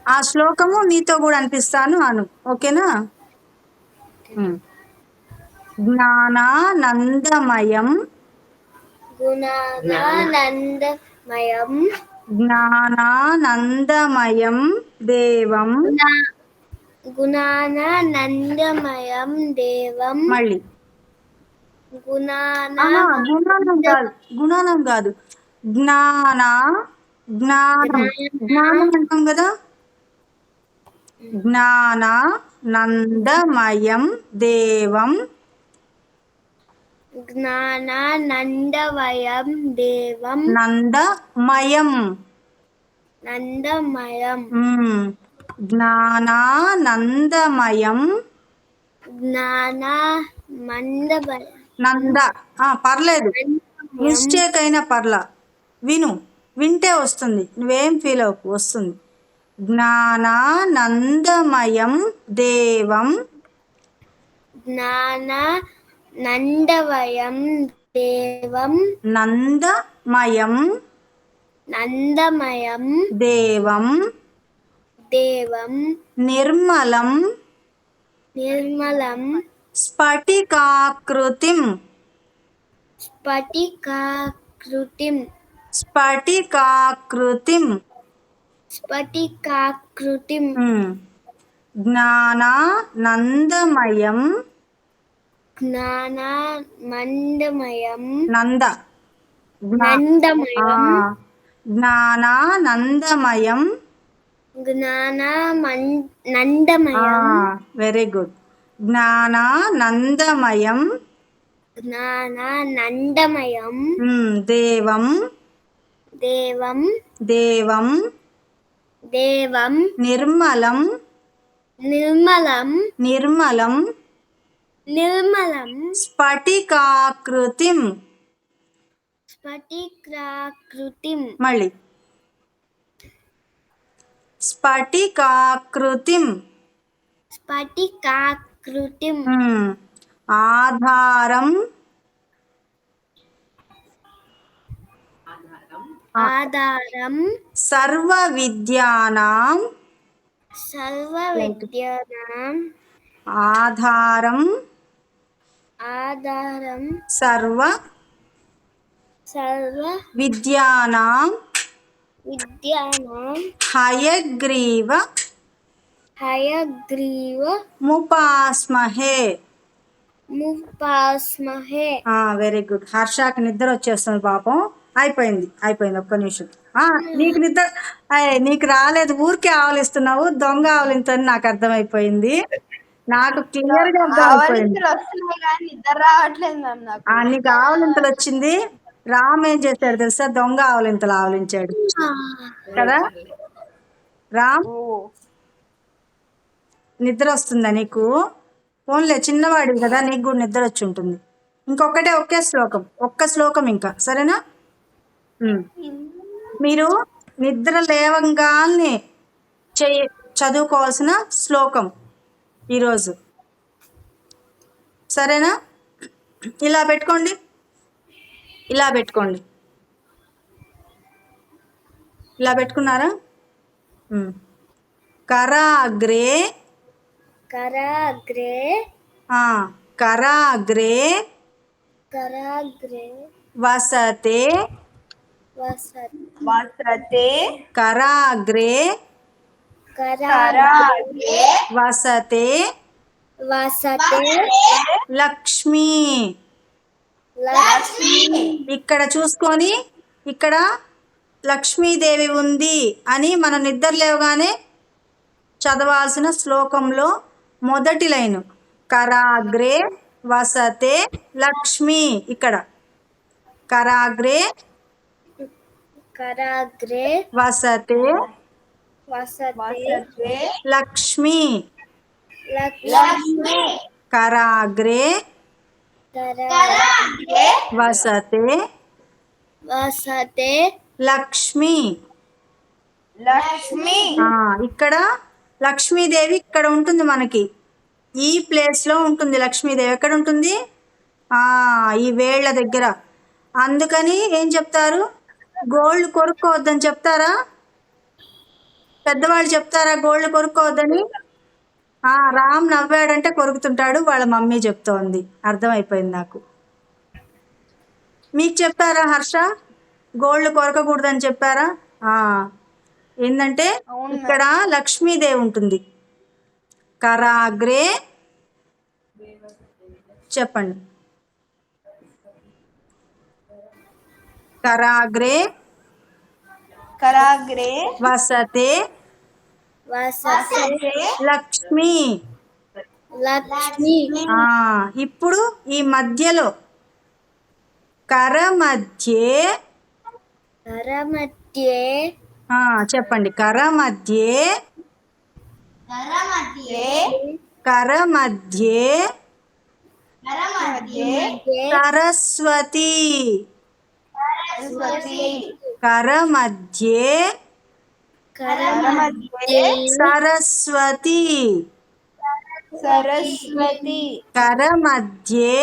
S2: ఆ శ్లోకము నీతో కూడా అనిపిస్తాను అను, ఓకేనా? జ్ఞానానందమయం జ్ఞానానందమయం దేవం
S6: గుణానందమయం దేవం
S2: మళ్ళీ గుణానం కాదు జ్ఞానం అంటాం కదా. జ్ఞానానందమయం దేవం
S6: జ్ఞానానందమయం దేవం
S2: నందమయం జ్ఞానానందమయం నంద పర్లేదు, మిస్టేక్ అయినా పర్లా, వింటే వస్తుంది, నువ్వేం ఫీల్ అవ్వకు, వస్తుంది. జ్ఞానానందమయం దేవం
S6: జ్ఞానానందమయం దేవం
S2: నందమయం దేవం నిర్మలం స్ఫటికాకృతిం జ్ఞానానందమయం జ్ఞానానందమయం వెరీ గుడ్. జ్ఞానానందమయం దేవం నిర్మలం స్ఫటికాకృతిం మళ్ళీ స్ఫటికాకృతిం ఆధారం సర్వ విద్యానాం ఆధారం సర్వ విద్యానాం హయగ్రీవ ముపాస్మహే. Very good. హర్షకి నిద్ర వచ్చేస్తుంది పాపం. అయిపోయింది. ఒక్క నిమిషం. నీకు రాలేదు, ఊరికే ఆవలిస్తున్నావు, దొంగ ఆవలింతో నాకు అర్థమైపోయింది, నాకు క్లియర్ గా అర్థమైపోయింది. నీకు ఆవలింతలు వచ్చింది. రామ్ ఏం చేశాడు తెలుసా? దొంగ ఆవలింతలు ఆవలించాడు కదా. రామ్, నిద్ర వస్తుందా నీకు? ఫోన్లే, చిన్నవాడివి కదా, నీకు కూడా నిద్ర వచ్చి ఉంటుంది. ఒకే శ్లోకం, ఒక్క శ్లోకం ఇంకా, సరేనా? మీరు నిద్ర లేవంగానే చదువుకోవాల్సిన శ్లోకం ఈరోజు, సరేనా? ఇలా పెట్టుకోండి. ఇలా పెట్టుకున్నారా? కరాగ్రే వసతే కరాగ్రే వసతే లక్ష్మీ
S3: లక్ష్మి.
S2: ఇక్కడ చూసుకొని ఇక్కడ లక్ష్మీదేవి ఉంది అని మనం నిద్ర లేవగానే చదవాల్సిన శ్లోకంలో మొదటి లైను కరాగ్రే వసతే లక్ష్మి. ఇక్కడ కరాగ్రే
S6: కరాగ్రే
S2: వసతే
S6: వసతే
S2: లక్ష్మి.
S6: లక్ష్మి.
S2: కరాగ్రే
S6: కరాగ్రే
S2: వసతే
S6: వసతే
S2: లక్ష్మి.
S3: లక్ష్మి.
S2: ఇక్కడ లక్ష్మీదేవి ఇక్కడ ఉంటుంది మనకి, ఈ ప్లేస్లో ఉంటుంది లక్ష్మీదేవి. ఎక్కడ ఉంటుంది? ఈ వేళ్ల దగ్గర. అందుకని ఏం చెప్తారు? గోల్డ్ కొరుక్కోవద్దని చెప్తారా? పెద్దవాళ్ళు చెప్తారా గోల్డ్ కొరుక్కోవద్దని? రామ్ నవ్వాడంటే కొరుకుతుంటాడు, వాళ్ళ మమ్మీ చెప్తోంది. అర్థమైపోయింది నాకు. మీకు చెప్పారా హర్ష గోల్డ్ కొరకకూడదని చెప్పారా? ఏంటంటే ఇక్కడ లక్ష్మీదేవి ఉంటుంది. కరాగ్రే చెప్పండి. కరాగ్రే
S3: కరాగ్రే
S2: వసతే
S6: వసతే
S2: లక్ష్మి.
S6: లక్ష్మి.
S2: ఇప్పుడు ఈ మధ్యలో కర మధ్యే
S6: కరమధ్యే
S2: చెప్పండి. కర మధ్యే కర మధ్యే సరస్వతి. కర మధ్యే
S6: కరమధ్యే
S2: సరస్వతి.
S3: సరస్వతి.
S2: కర మధ్యే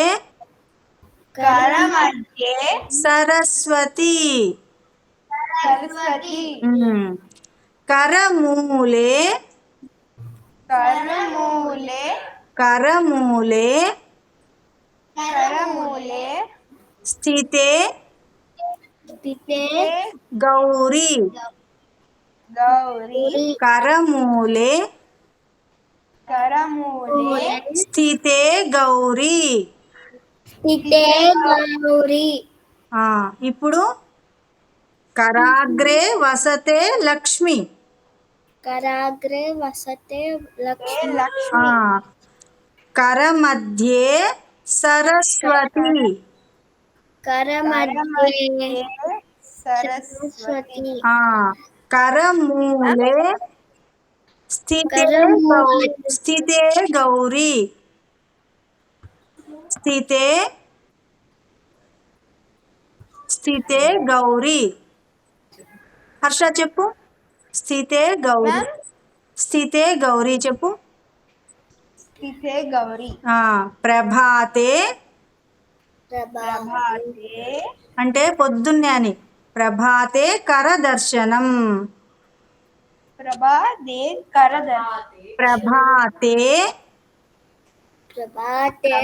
S2: సరస్వతి.
S3: సరస్వతి.
S2: కరమూలే
S3: కరమూలే
S2: కరమూలే
S3: కరమూలే
S2: స్థితే
S6: స్థితే
S2: గౌరీ.
S3: గౌరీ.
S2: కరమూలే
S3: కరమూలే
S2: స్థితే గౌరీ.
S6: స్థితే గౌరీ.
S2: ఇప్పుడు కరాగ్రే వసతే లక్ష్మి.
S6: కరాగ్రే వసతే లక్ష్మి.
S2: కర మధ్యే సరస్వతి.
S6: కరమధ్యే
S3: సరస్వతి.
S2: కరమూలే స్థితే గౌరీ. స్థితే గౌరీ. హర్ష చెప్పు. స్థితే గౌరీ. స్థితే గౌరీ చెప్పు.
S3: స్థితే గౌరీ.
S2: ప్రభాతే
S3: ప్రభాతే
S2: అంటే పొద్దున్నే అని. ప్రభాతే కర దర్శనం.
S3: ప్రభాతే కరదర్శనం.
S2: ప్రభాతే
S6: ప్రభాతే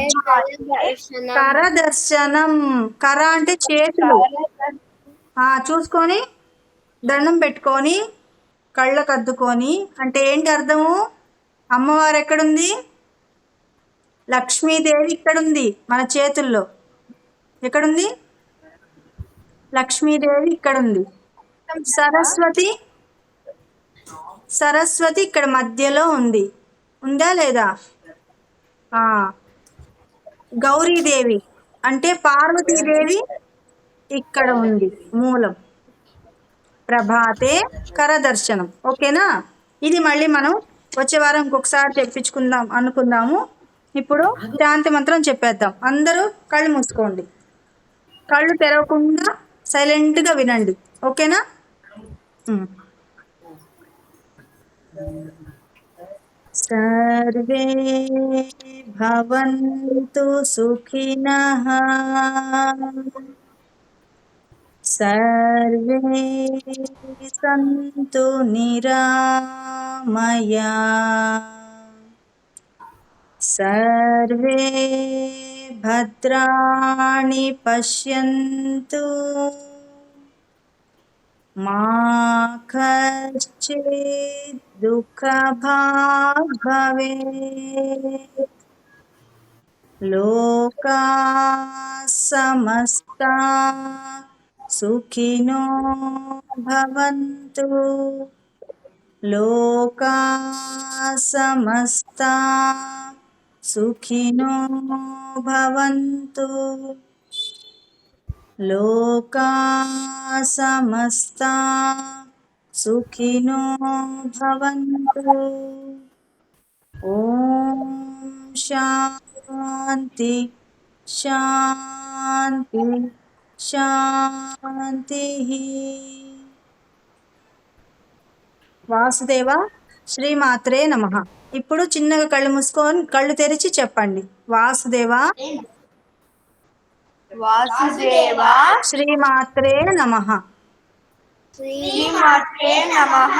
S2: కర దర్శనం. కర అంటే చేతులు. చూసుకొని దండం పెట్టుకొని కళ్ళకు అద్దుకొని. అంటే ఏంటి అర్థము? అమ్మవారు ఎక్కడుంది? లక్ష్మీదేవి ఇక్కడుంది మన చేతుల్లో. ఎక్కడుంది? లక్ష్మీదేవి ఇక్కడుంది. సరస్వతి ఇక్కడ మధ్యలో ఉంది. ఉందా లేదా? గౌరీదేవి అంటే పార్వతీదేవి ఇక్కడ ఉంది మూలం. ప్రభాతే కరదర్శనం. ఓకేనా? ఇది మళ్ళీ మనం వచ్చే వారం ఇంకొకసారి తెప్పించుకుందాం అనుకుందాము. ఇప్పుడు శాంతి మంత్రం చెప్పేద్దాం. అందరూ కళ్ళు మూసుకోండి. కళ్ళు తెరవకుండా సైలెంట్గా వినండి. ఓకేనా? సర్వే భవంతు సుఖినః. సర్వే సంతు నిరామయా. సర్వే భద్రాణి పశ్యంతు మా కశ్చిద్ దుఃఖభాగ్ భవేత్. లోకా సమస్తా సుఖినో భవంతు. లోకా సమస్తా సుఖినో భవంతు. లోకా సమస్తా సుఖినో భవంతు. ఓం శాంతి శాంతి శాంతి. వాసుదేవ శ్రీమాత్రే నమః. ఇప్పుడు చిన్నగా కళ్ళు మూసుకొని కళ్ళు తెరిచి చెప్పండి. వాసుదేవ
S3: వాసుదేవ
S2: శ్రీమాత్రే నమః.
S3: శ్రీమాత్రే నమః.